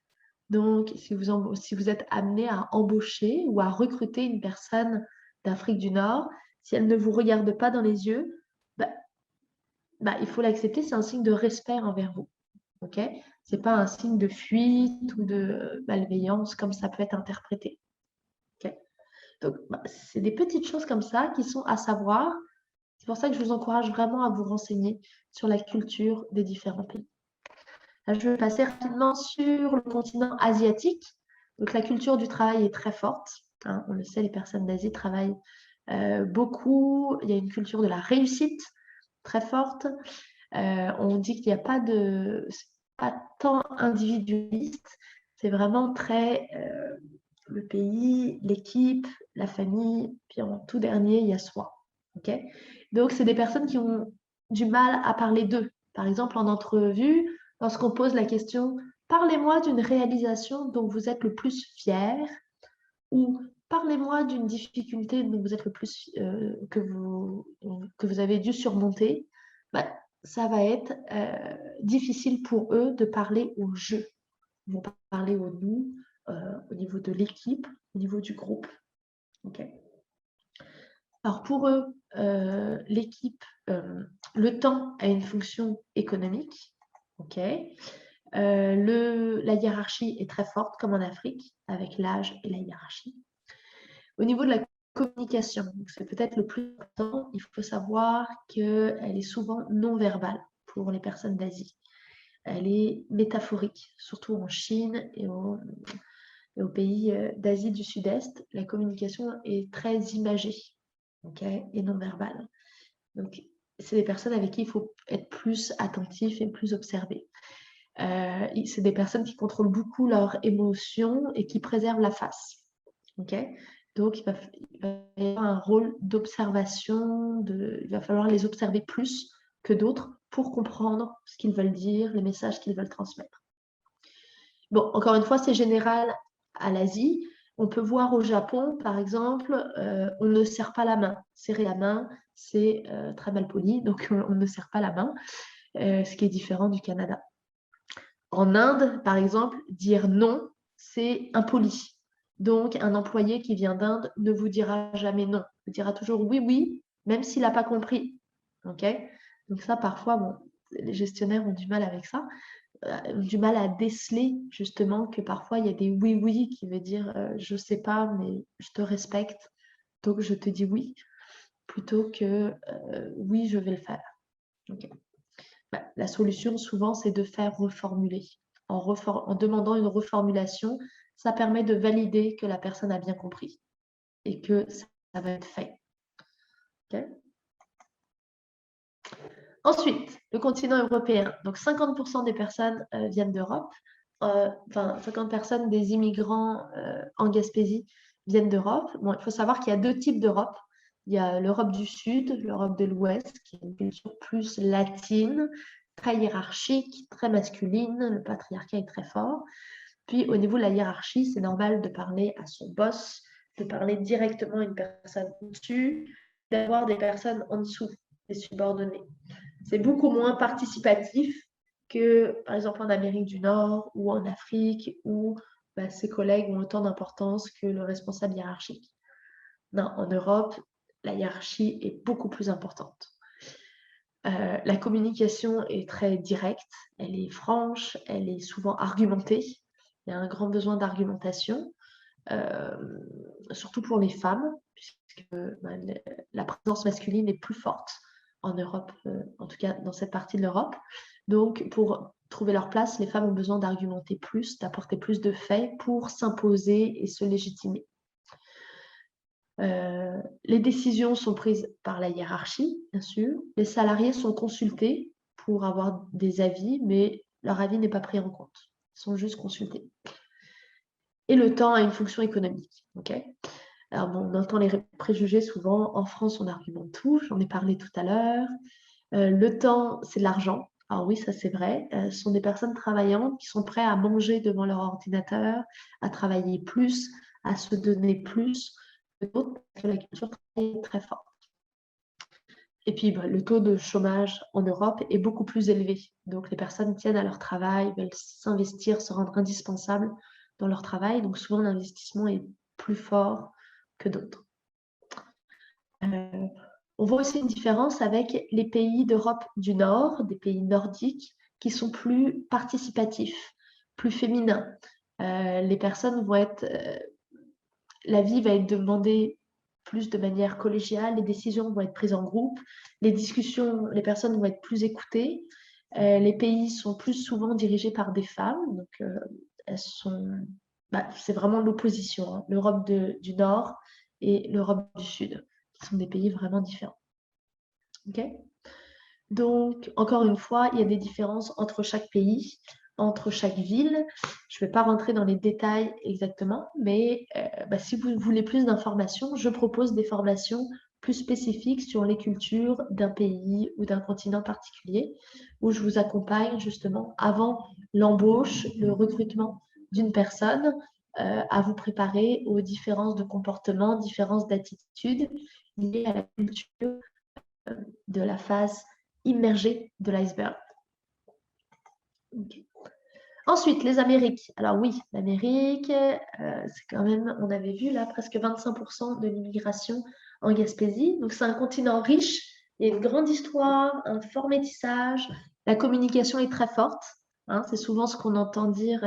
Donc, si vous êtes amené à embaucher ou à recruter une personne d'Afrique du Nord, si elle ne vous regarde pas dans les yeux, il faut l'accepter, c'est un signe de respect envers vous. Ok, c'est pas un signe de fuite ou de malveillance comme ça peut être interprété. Okay. Donc, c'est des petites choses comme ça qui sont à savoir. C'est pour ça que je vous encourage vraiment à vous renseigner sur la culture des différents pays. Là, je vais passer rapidement sur le continent asiatique. Donc, la culture du travail est très forte. Hein, on le sait, les personnes d'Asie travaillent beaucoup. Il y a une culture de la réussite très forte. On dit qu'il n'y a pas tant individualiste, c'est vraiment très le pays, l'équipe, la famille, puis en tout dernier, il y a soi. Okay. Donc, c'est des personnes qui ont du mal à parler d'eux. Par exemple, en entrevue, lorsqu'on pose la question parlez-moi d'une réalisation dont vous êtes le plus fier ou parlez-moi d'une difficulté dont vous êtes le plus que vous avez dû surmonter. ça va être difficile pour eux de parler au je. Ils vont parler au nous, au niveau de l'équipe, au niveau du groupe. Okay. Alors pour eux, l'équipe, le temps a une fonction économique. Okay. La hiérarchie est très forte, comme en Afrique, avec l'âge et la hiérarchie. Au niveau de la communication, c'est peut-être le plus important, il faut savoir qu'elle est souvent non-verbale pour les personnes d'Asie. Elle est métaphorique, surtout en Chine et aux pays d'Asie du Sud-Est. La communication est très imagée, okay, et non-verbale. Donc, c'est des personnes avec qui il faut être plus attentif et plus observé. C'est des personnes qui contrôlent beaucoup leurs émotions et qui préservent la face. Okay. Donc, il va y avoir un rôle d'observation, il va falloir les observer plus que d'autres pour comprendre ce qu'ils veulent dire, les messages qu'ils veulent transmettre. Bon, encore une fois, c'est général à l'Asie. On peut voir au Japon, par exemple, on ne serre pas la main. Serrer la main, c'est très mal poli, donc on ne serre pas la main, ce qui est différent du Canada. En Inde, par exemple, dire non, c'est impoli. Donc, un employé qui vient d'Inde ne vous dira jamais non. Il dira toujours oui, oui, même s'il n'a pas compris. Okay. Donc ça, parfois, bon, les gestionnaires ont du mal avec ça, du mal à déceler justement que parfois, il y a des oui, oui qui veut dire je ne sais pas, mais je te respecte, donc je te dis oui, plutôt que oui, je vais le faire. Okay. La solution, souvent, c'est de faire reformuler. En demandant une reformulation, ça permet de valider que la personne a bien compris et que ça va être fait. Okay. Ensuite, le continent européen. Donc, 50% des personnes viennent d'Europe. 50 personnes des immigrants en Gaspésie viennent d'Europe. Bon, il faut savoir qu'il y a deux types d'Europe. Il y a l'Europe du Sud, l'Europe de l'Ouest, qui est une culture plus latine, très hiérarchique, très masculine. Le patriarcat est très fort. Puis, au niveau de la hiérarchie, c'est normal de parler à son boss, de parler directement à une personne au-dessus, d'avoir des personnes en dessous, des subordonnés. C'est beaucoup moins participatif que, par exemple, en Amérique du Nord ou en Afrique, où ses collègues ont autant d'importance que le responsable hiérarchique. Non, en Europe, la hiérarchie est beaucoup plus importante. La communication est très directe, elle est franche, elle est souvent argumentée. Il y a un grand besoin d'argumentation, surtout pour les femmes, puisque la présence masculine est plus forte en Europe, en tout cas dans cette partie de l'Europe. Donc, pour trouver leur place, les femmes ont besoin d'argumenter plus, d'apporter plus de faits pour s'imposer et se légitimer. Les décisions sont prises par la hiérarchie, bien sûr. Les salariés sont consultés pour avoir des avis, mais leur avis n'est pas pris en compte. Ils sont juste consultés. Et le temps a une fonction économique. Okay. Alors bon, on entend les préjugés souvent. En France, on argumente tout. J'en ai parlé tout à l'heure. Le temps, c'est de l'argent. Alors oui, ça c'est vrai. Ce sont des personnes travaillantes qui sont prêtes à manger devant leur ordinateur, à travailler plus, à se donner plus que d'autres, parce que la culture est très forte. Et puis, le taux de chômage en Europe est beaucoup plus élevé. Donc, les personnes tiennent à leur travail, veulent s'investir, se rendre indispensables dans leur travail. Donc, souvent, l'investissement est plus fort que d'autres. On voit aussi une différence avec les pays d'Europe du Nord, des pays nordiques, qui sont plus participatifs, plus féminins. Les personnes vont être... la vie va être demandée plus de manière collégiale, les décisions vont être prises en groupe, les discussions, les personnes vont être plus écoutées. Les pays sont plus souvent dirigés par des femmes, donc elles sont... c'est vraiment l'opposition, hein, l'Europe du Nord et l'Europe du Sud, qui sont des pays vraiment différents. Okay. Donc, encore une fois, il y a des différences entre chaque pays, entre chaque ville. Je ne vais pas rentrer dans les détails exactement, mais si vous voulez plus d'informations, je propose des formations plus spécifiques sur les cultures d'un pays ou d'un continent particulier, où je vous accompagne justement avant l'embauche, le recrutement d'une personne, à vous préparer aux différences de comportement, différences d'attitude liées à la culture de la phase immergée de l'iceberg. Okay. Ensuite, les Amériques. Alors oui, l'Amérique, c'est quand même, on avait vu là, presque 25% de l'immigration en Gaspésie. Donc c'est un continent riche, il y a une grande histoire, un fort métissage, la communication est très forte. Hein, c'est souvent ce qu'on entend dire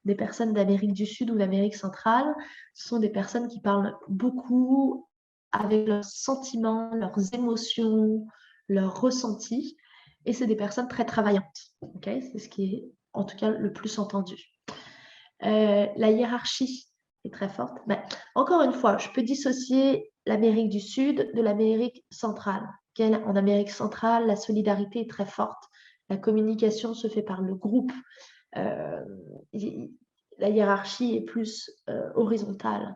des personnes d'Amérique du Sud ou d'Amérique centrale. Ce sont des personnes qui parlent beaucoup avec leurs sentiments, leurs émotions, leurs ressentis. Et c'est des personnes très travaillantes. Okay, c'est ce qui est en tout cas le plus entendu. La hiérarchie est très forte. Mais encore une fois, je peux dissocier l'Amérique du Sud de l'Amérique centrale. En Amérique centrale, la solidarité est très forte. La communication se fait par le groupe. La hiérarchie est plus horizontale.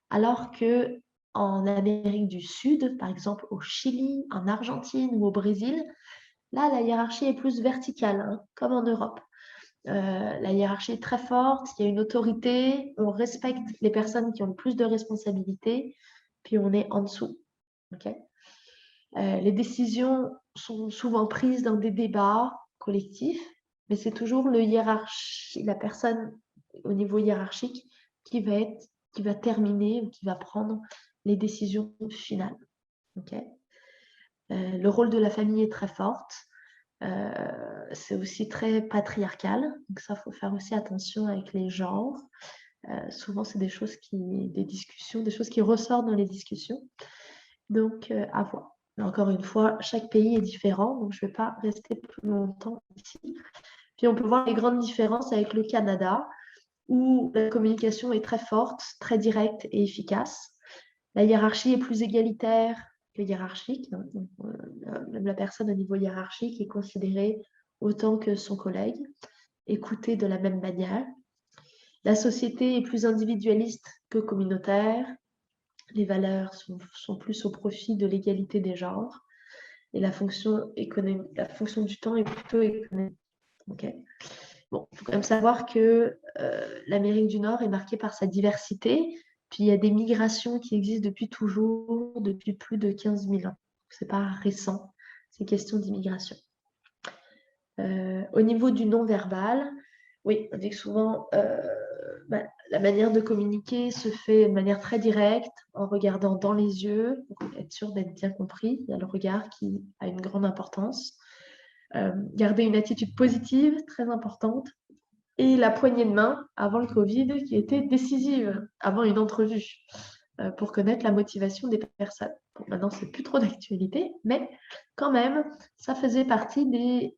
Alors que en Amérique du Sud, par exemple au Chili, en Argentine ou au Brésil, là, la hiérarchie est plus verticale, hein, comme en Europe. La hiérarchie est très forte, il y a une autorité, on respecte les personnes qui ont le plus de responsabilités, puis on est en dessous. Okay, les décisions sont souvent prises dans des débats collectifs, mais c'est toujours la personne au niveau hiérarchique qui va terminer ou qui va prendre les décisions finales. Okay, le rôle de la famille est très fort. C'est aussi très patriarcal, donc ça, il faut faire aussi attention avec les genres. Souvent, c'est des choses des choses qui ressortent dans les discussions. Donc, à voir. Mais encore une fois, chaque pays est différent, donc je ne vais pas rester plus longtemps ici. Puis, on peut voir les grandes différences avec le Canada, où la communication est très forte, très directe et efficace. La hiérarchie est plus égalitaire que hiérarchique. Donc, même la personne au niveau hiérarchique est considérée autant que son collègue, écoutée de la même manière. La société est plus individualiste que communautaire. Les valeurs sont plus au profit de l'égalité des genres. Et la fonction du temps est plutôt économique. Okay. Bon, il faut quand même savoir que l'Amérique du Nord est marquée par sa diversité. Puis il y a des migrations qui existent depuis toujours, depuis plus de 15 000 ans. Ce n'est pas récent, c'est question d'immigration. Au niveau du non-verbal, oui, on dit que souvent la manière de communiquer se fait de manière très directe, en regardant dans les yeux, pour être sûr d'être bien compris. Il y a le regard qui a une grande importance. Garder une attitude positive, très importante. Et la poignée de main avant le Covid qui était décisive avant une entrevue pour connaître la motivation des personnes. Bon, maintenant, c'est plus trop d'actualité, mais quand même, ça faisait partie des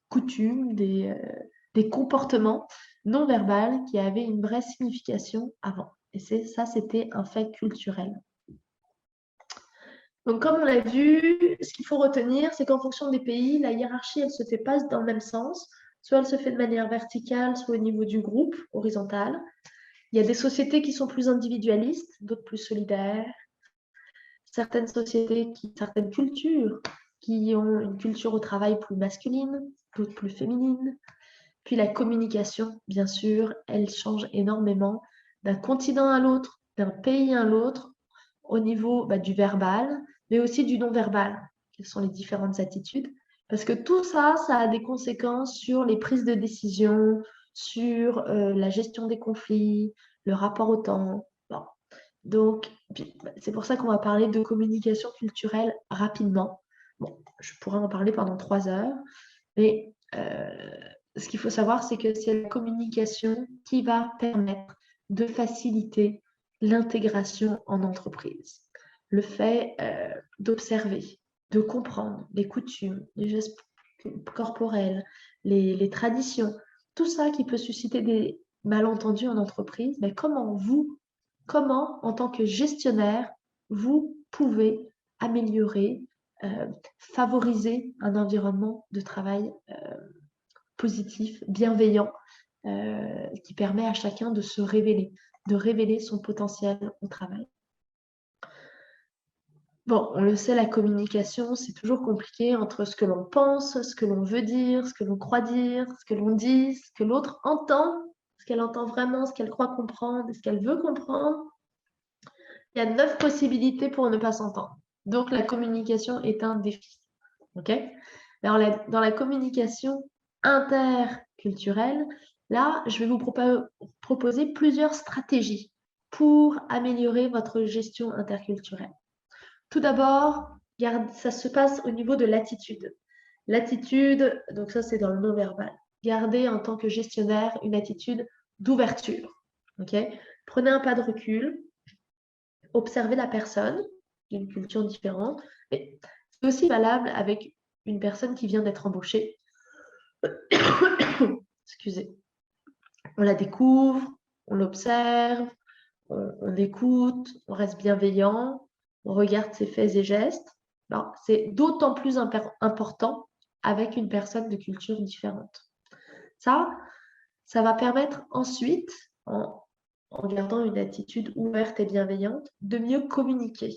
coutumes, des comportements non verbaux qui avaient une vraie signification avant. Et ça, c'était un fait culturel. Donc, comme on l'a vu, ce qu'il faut retenir, c'est qu'en fonction des pays, la hiérarchie, elle ne se fait pas dans le même sens. Soit elle se fait de manière verticale, soit au niveau du groupe, horizontal. Il y a des sociétés qui sont plus individualistes, d'autres plus solidaires. Certaines cultures qui ont une culture au travail plus masculine, d'autres plus féminine. Puis la communication, bien sûr, elle change énormément d'un continent à l'autre, d'un pays à l'autre, au niveau du verbal, mais aussi du non-verbal. Quelles sont les différentes attitudes? Parce que tout ça, ça a des conséquences sur les prises de décision, sur la gestion des conflits, le rapport au temps. Bon. Donc, c'est pour ça qu'on va parler de communication culturelle rapidement. Bon, je pourrais en parler pendant 3 heures, mais ce qu'il faut savoir, c'est que c'est la communication qui va permettre de faciliter l'intégration en entreprise. Le fait d'observer, de comprendre les coutumes, les gestes corporels, les traditions, tout ça qui peut susciter des malentendus en entreprise, mais comment, en tant que gestionnaire, vous pouvez améliorer, favoriser un environnement de travail positif, bienveillant, qui permet à chacun de se révéler, de révéler son potentiel au travail. Bon, on le sait, la communication, c'est toujours compliqué entre ce que l'on pense, ce que l'on veut dire, ce que l'on croit dire, ce que l'on dit, ce que l'autre entend, ce qu'elle entend vraiment, ce qu'elle croit comprendre, ce qu'elle veut comprendre. Il y a 9 possibilités pour ne pas s'entendre. Donc, la communication est un défi. Okay. Dans la communication interculturelle, là, je vais vous proposer plusieurs stratégies pour améliorer votre gestion interculturelle. Tout d'abord, ça se passe au niveau de l'attitude. L'attitude, donc ça c'est dans le non-verbal. Gardez en tant que gestionnaire une attitude d'ouverture. Okay. Prenez un pas de recul, observez la personne d'une culture différente. Mais c'est aussi valable avec une personne qui vient d'être embauchée. Excusez. On la découvre, on l'observe, on écoute, on reste bienveillant, on regarde ses faits et gestes. C'est d'autant plus important avec une personne de culture différente. Ça va permettre ensuite, en gardant une attitude ouverte et bienveillante, de mieux communiquer.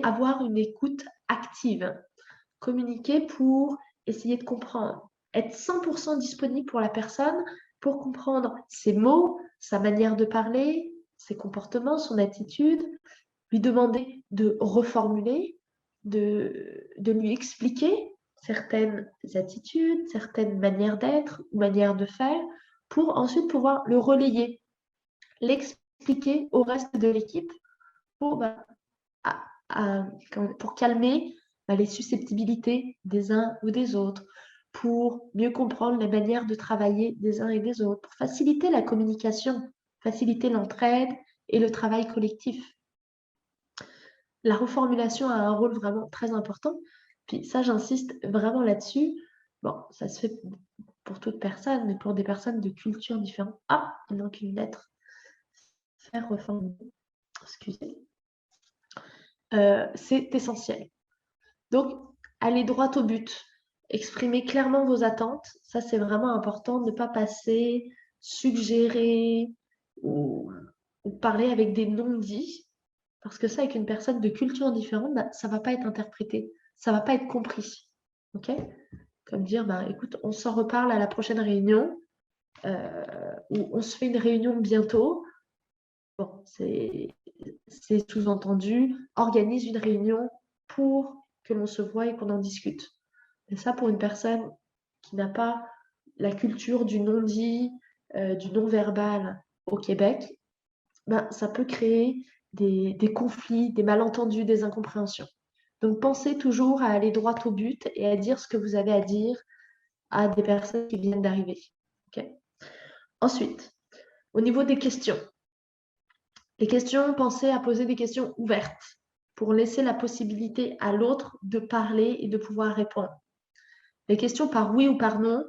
Avoir une écoute active. Communiquer pour essayer de comprendre. Être 100% disponible pour la personne pour comprendre ses mots, sa manière de parler, ses comportements, son attitude, lui demander de reformuler, de lui expliquer certaines attitudes, certaines manières d'être ou manières de faire pour ensuite pouvoir le relayer, l'expliquer au reste de l'équipe pour calmer les susceptibilités des uns ou des autres, pour mieux comprendre les manières de travailler des uns et des autres, pour faciliter la communication, faciliter l'entraide et le travail collectif. La reformulation a un rôle vraiment très important. Puis ça, j'insiste vraiment là-dessus. Bon, ça se fait pour toute personne, mais pour des personnes de cultures différentes. Ah, il manque une lettre. Faire reformuler. Excusez. C'est essentiel. Donc, allez droit au but. Exprimez clairement vos attentes. Ça, c'est vraiment important. Ne pas passer, suggérer ou parler avec des non-dits. Parce que ça, avec une personne de culture différente, ça ne va pas être interprété. Ça ne va pas être compris. OK? Comme dire, écoute, on s'en reparle à la prochaine réunion. Ou on se fait une réunion bientôt. Bon, c'est sous-entendu. Organise une réunion pour que l'on se voie et qu'on en discute. Et ça, pour une personne qui n'a pas la culture du non-dit, du non-verbal au Québec, ça peut créer des conflits, des malentendus, des incompréhensions. Donc, pensez toujours à aller droit au but et à dire ce que vous avez à dire à des personnes qui viennent d'arriver. Okay. Ensuite, au niveau des questions. Les questions, pensez à poser des questions ouvertes pour laisser la possibilité à l'autre de parler et de pouvoir répondre. Les questions par oui ou par non,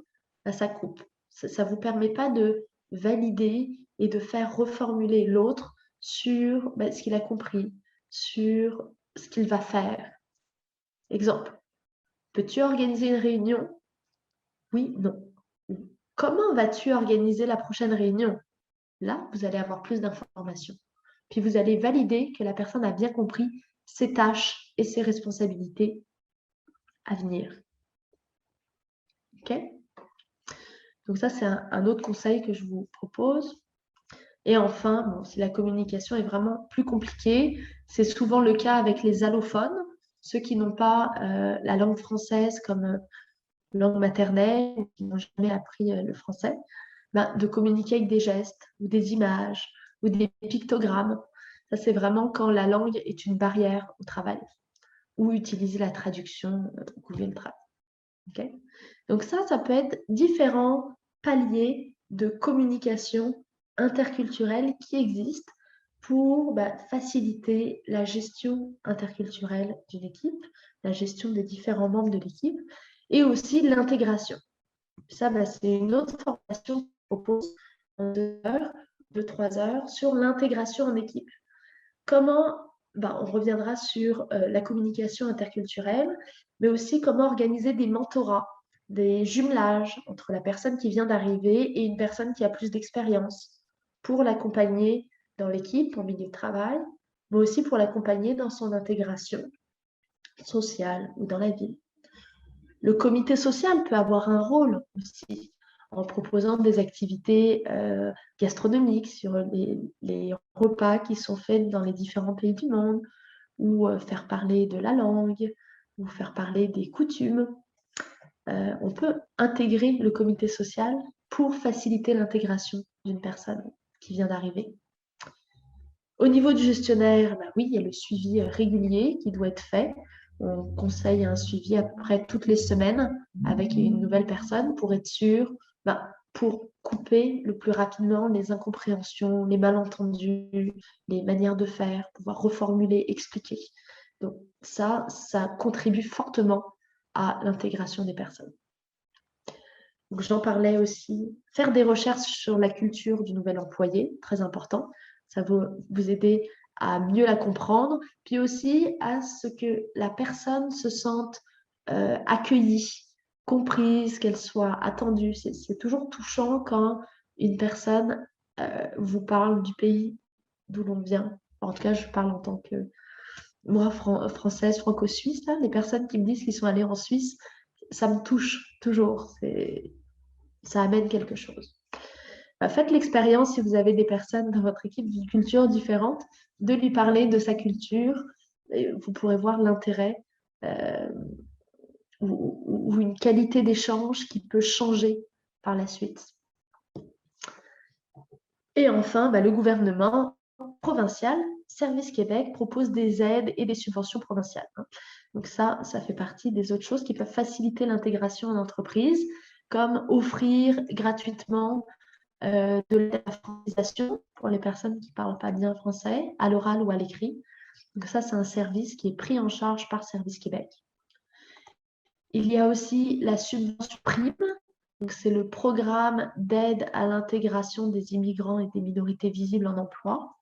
ça coupe. Ça ne vous permet pas de valider et de faire reformuler l'autre sur ce qu'il a compris, sur ce qu'il va faire. Exemple, peux-tu organiser une réunion? Oui, non. Comment vas-tu organiser la prochaine réunion? Là, vous allez avoir plus d'informations. Puis vous allez valider que la personne a bien compris ses tâches et ses responsabilités à venir. OK? Donc ça, c'est un autre conseil que je vous propose. Et enfin, si la communication est vraiment plus compliquée, c'est souvent le cas avec les allophones, ceux qui n'ont pas la langue française comme langue maternelle, ou qui n'ont jamais appris le français, de communiquer avec des gestes ou des images ou des pictogrammes. Ça, c'est vraiment quand la langue est une barrière au travail ou utiliser la traduction Google Trad. Okay. Donc ça peut être différents paliers de communication interculturelle qui existent pour faciliter la gestion interculturelle d'une équipe, la gestion des différents membres de l'équipe et aussi l'intégration. Ça, c'est une autre formation que je propose en 2 heures, 2-3 heures sur l'intégration en équipe. Comment, on reviendra sur la communication interculturelle, mais aussi comment organiser des mentorats, des jumelages entre la personne qui vient d'arriver et une personne qui a plus d'expérience pour l'accompagner dans l'équipe, en milieu de travail, mais aussi pour l'accompagner dans son intégration sociale ou dans la vie. Le comité social peut avoir un rôle aussi en proposant des activités gastronomiques sur les repas qui sont faits dans les différents pays du monde, ou faire parler de la langue, ou faire parler des coutumes. On peut intégrer le comité social pour faciliter l'intégration d'une personne qui vient d'arriver. Au niveau du gestionnaire, oui, il y a le suivi régulier qui doit être fait. On conseille un suivi à peu près toutes les semaines avec une nouvelle personne pour être sûr, pour couper le plus rapidement les incompréhensions, les malentendus, les manières de faire, pouvoir reformuler, expliquer. Donc ça contribue fortement à l'intégration des personnes. Donc, j'en parlais aussi, faire des recherches sur la culture du nouvel employé, très important. Ça va vous aider à mieux la comprendre, puis aussi à ce que la personne se sente accueillie, comprise, qu'elle soit attendue. C'est toujours touchant quand une personne vous parle du pays d'où l'on vient. En tout cas, je parle en tant que moi, française, franco-suisse. Les personnes qui me disent qu'ils sont allés en Suisse, ça me touche toujours. Ça amène quelque chose. Faites l'expérience, si vous avez des personnes dans votre équipe d'une culture différente, de lui parler de sa culture. Et vous pourrez voir l'intérêt euh, ou une qualité d'échange qui peut changer par la suite. Et enfin, le gouvernement provincial, Service Québec, propose des aides et des subventions provinciales. Donc ça fait partie des autres choses qui peuvent faciliter l'intégration en entreprise, comme offrir gratuitement de l'aide à la francisation pour les personnes qui ne parlent pas bien français, à l'oral ou à l'écrit. Donc ça, c'est un service qui est pris en charge par Service Québec. Il y a aussi la subvention prime. Donc c'est le programme d'aide à l'intégration des immigrants et des minorités visibles en emploi.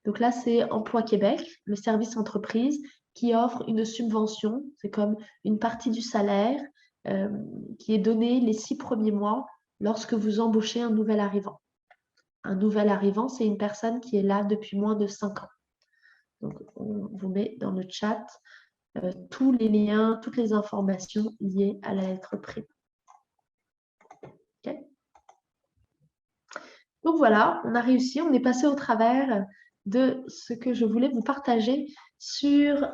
Donc là, c'est Emploi Québec, le service entreprise, qui offre une subvention. C'est comme une partie du salaire qui est donnée les 6 premiers mois lorsque vous embauchez un nouvel arrivant. Un nouvel arrivant, c'est une personne qui est là depuis moins de 5 ans. Donc, on vous met dans le chat tous les liens, toutes les informations liées à la lettre prime. Okay. Donc voilà, on a réussi, on est passé au travers de ce que je voulais vous partager sur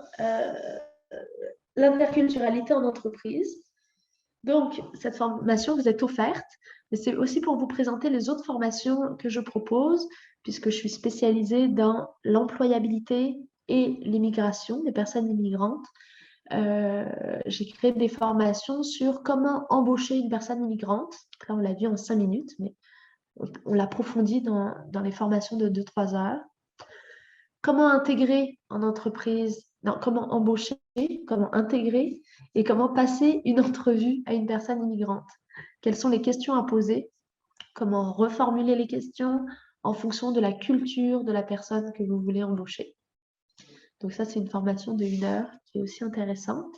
l'interculturalité en entreprise. Donc, cette formation vous est offerte, mais c'est aussi pour vous présenter les autres formations que je propose, puisque je suis spécialisée dans l'employabilité et l'immigration des personnes immigrantes. J'ai créé des formations sur comment embaucher une personne immigrante. Là, on l'a vu en 5 minutes, mais on l'approfondit dans les formations de 2-3 heures. Comment intégrer en entreprise, non, comment embaucher, comment intégrer et comment passer une entrevue à une personne immigrante. Quelles sont les questions à poser, comment reformuler les questions en fonction de la culture de la personne que vous voulez embaucher. Donc ça, c'est une formation de 1 heure qui est aussi intéressante.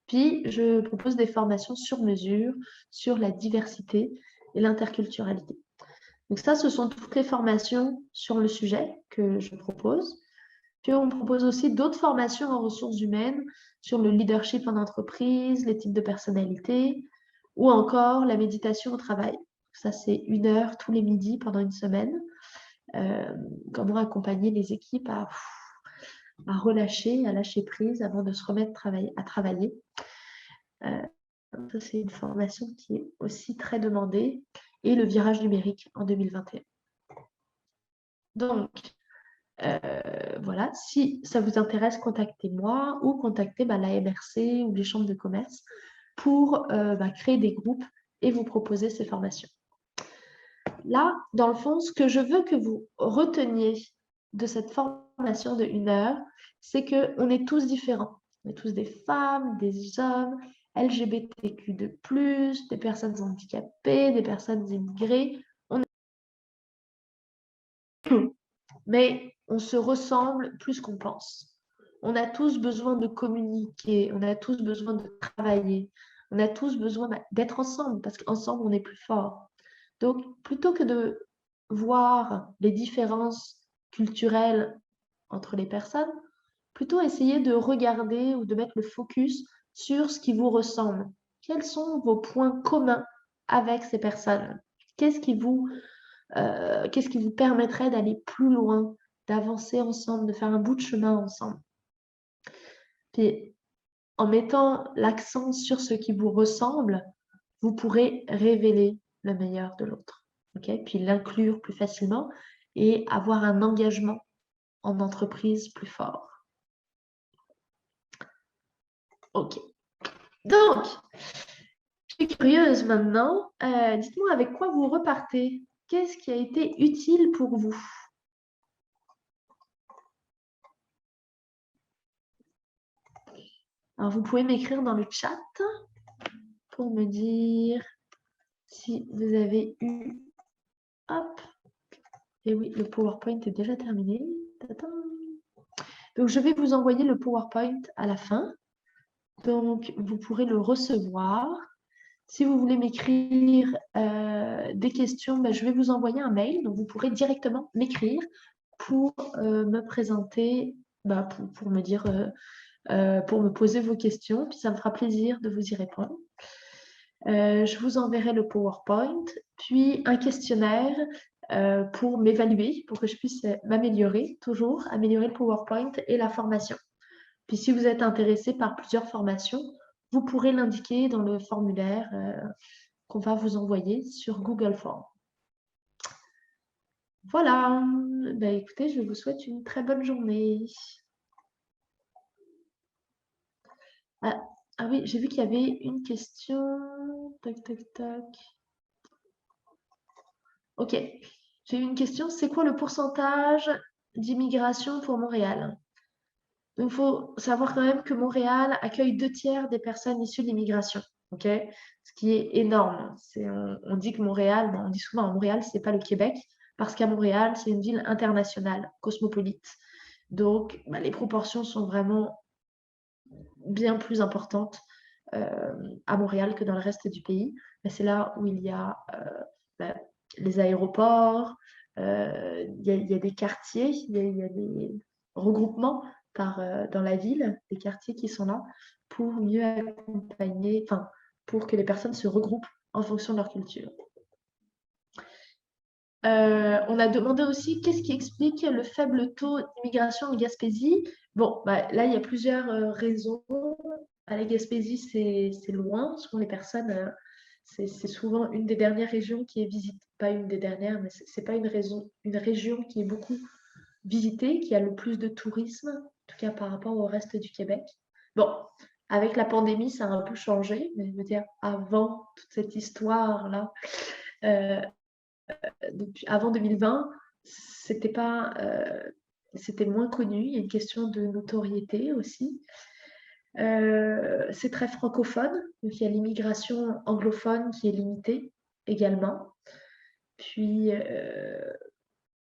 Puis, je propose des formations sur mesure sur la diversité et l'interculturalité. Donc ça, ce sont toutes les formations sur le sujet que je propose. Puis on propose aussi d'autres formations en ressources humaines sur le leadership en entreprise, les types de personnalité ou encore la méditation au travail. Ça, c'est 1 heure tous les midis pendant une semaine. Comment accompagner les équipes à relâcher, à lâcher prise avant de se remettre à travailler. Ça, c'est une formation qui est aussi très demandée. Et le virage numérique en 2021. Donc, voilà, si ça vous intéresse, contactez-moi ou contactez la MRC ou les chambres de commerce pour créer des groupes et vous proposer ces formations. Là, dans le fond, ce que je veux que vous reteniez de cette formation de 1 heure, c'est qu'on est tous différents. On est tous des femmes, des hommes, LGBTQ+, des personnes handicapées, des personnes immigrées. Mais on se ressemble plus qu'on pense. On a tous besoin de communiquer, on a tous besoin de travailler, on a tous besoin d'être ensemble parce qu'ensemble, on est plus fort. Donc, plutôt que de voir les différences culturelles entre les personnes, plutôt essayer de regarder ou de mettre le focus sur ce qui vous ressemble. Quels sont vos points communs avec ces personnes? Qu'est-ce qui vous permettrait d'aller plus loin, d'avancer ensemble, de faire un bout de chemin ensemble? Puis en mettant l'accent sur ce qui vous ressemble, vous pourrez révéler le meilleur de l'autre. Okay? Puis l'inclure plus facilement et avoir un engagement en entreprise plus fort. Ok. Donc, je suis curieuse maintenant. Dites-moi avec quoi vous repartez. Qu'est-ce qui a été utile pour vous? Alors, vous pouvez m'écrire dans le chat pour me dire si vous avez eu... Hop. Et oui, le PowerPoint est déjà terminé. Tadam. Donc, je vais vous envoyer le PowerPoint à la fin. Donc, vous pourrez le recevoir. Si vous voulez m'écrire des questions, ben, je vais vous envoyer un mail. Donc, vous pourrez directement m'écrire pour me présenter, ben, pour me dire, pour me poser vos questions. Puis, ça me fera plaisir de vous y répondre. Je vous enverrai le PowerPoint, puis un questionnaire pour m'évaluer, pour que je puisse m'améliorer, toujours améliorer le PowerPoint et la formation. Puis si vous êtes intéressé par plusieurs formations, vous pourrez l'indiquer dans le formulaire qu'on va vous envoyer sur Google Forms. Voilà, ben, écoutez, je vous souhaite une très bonne journée. Ah oui, j'ai vu qu'il y avait une question. Tac, tac, tac. Ok, j'ai eu une question. C'est quoi le pourcentage d'immigration pour Montréal? Donc, il faut savoir quand même que Montréal accueille 2/3 des personnes issues de l'immigration. Ok, ce qui est énorme. On dit que Montréal, on dit souvent à Montréal, ce n'est pas le Québec, parce qu'à Montréal, c'est une ville internationale, cosmopolite. Donc, bah, les proportions sont vraiment bien plus importantes à Montréal que dans le reste du pays. Mais c'est là où il y a bah, les aéroports, il y a des quartiers, il y a des regroupements dans la ville, des quartiers qui sont là pour mieux accompagner, enfin, pour que les personnes se regroupent en fonction de leur culture. On a demandé aussi qu'est-ce qui explique le faible taux d'immigration en Gaspésie. Bon, bah, là, il y a plusieurs raisons. À la Gaspésie, c'est loin. Souvent, les personnes, c'est souvent une des dernières régions qui est visitée. Pas une des dernières, mais c'est pas une région qui est beaucoup visitée, qui a le plus de tourisme, en tout cas par rapport au reste du Québec. Bon, avec la pandémie, ça a un peu changé, mais je veux dire, avant toute cette histoire-là, euh, avant 2020, c'était pas, c'était moins connu. Il y a une question de notoriété aussi. C'est très francophone, donc il y a l'immigration anglophone qui est limitée également. Puis,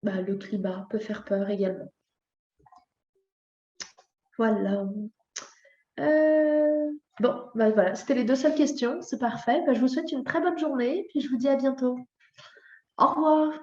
bah, le climat peut faire peur également. Voilà. Bon, bah, voilà, c'était les 2 seules questions, c'est parfait. Bah, je vous souhaite une très bonne journée, puis je vous dis à bientôt. Au revoir.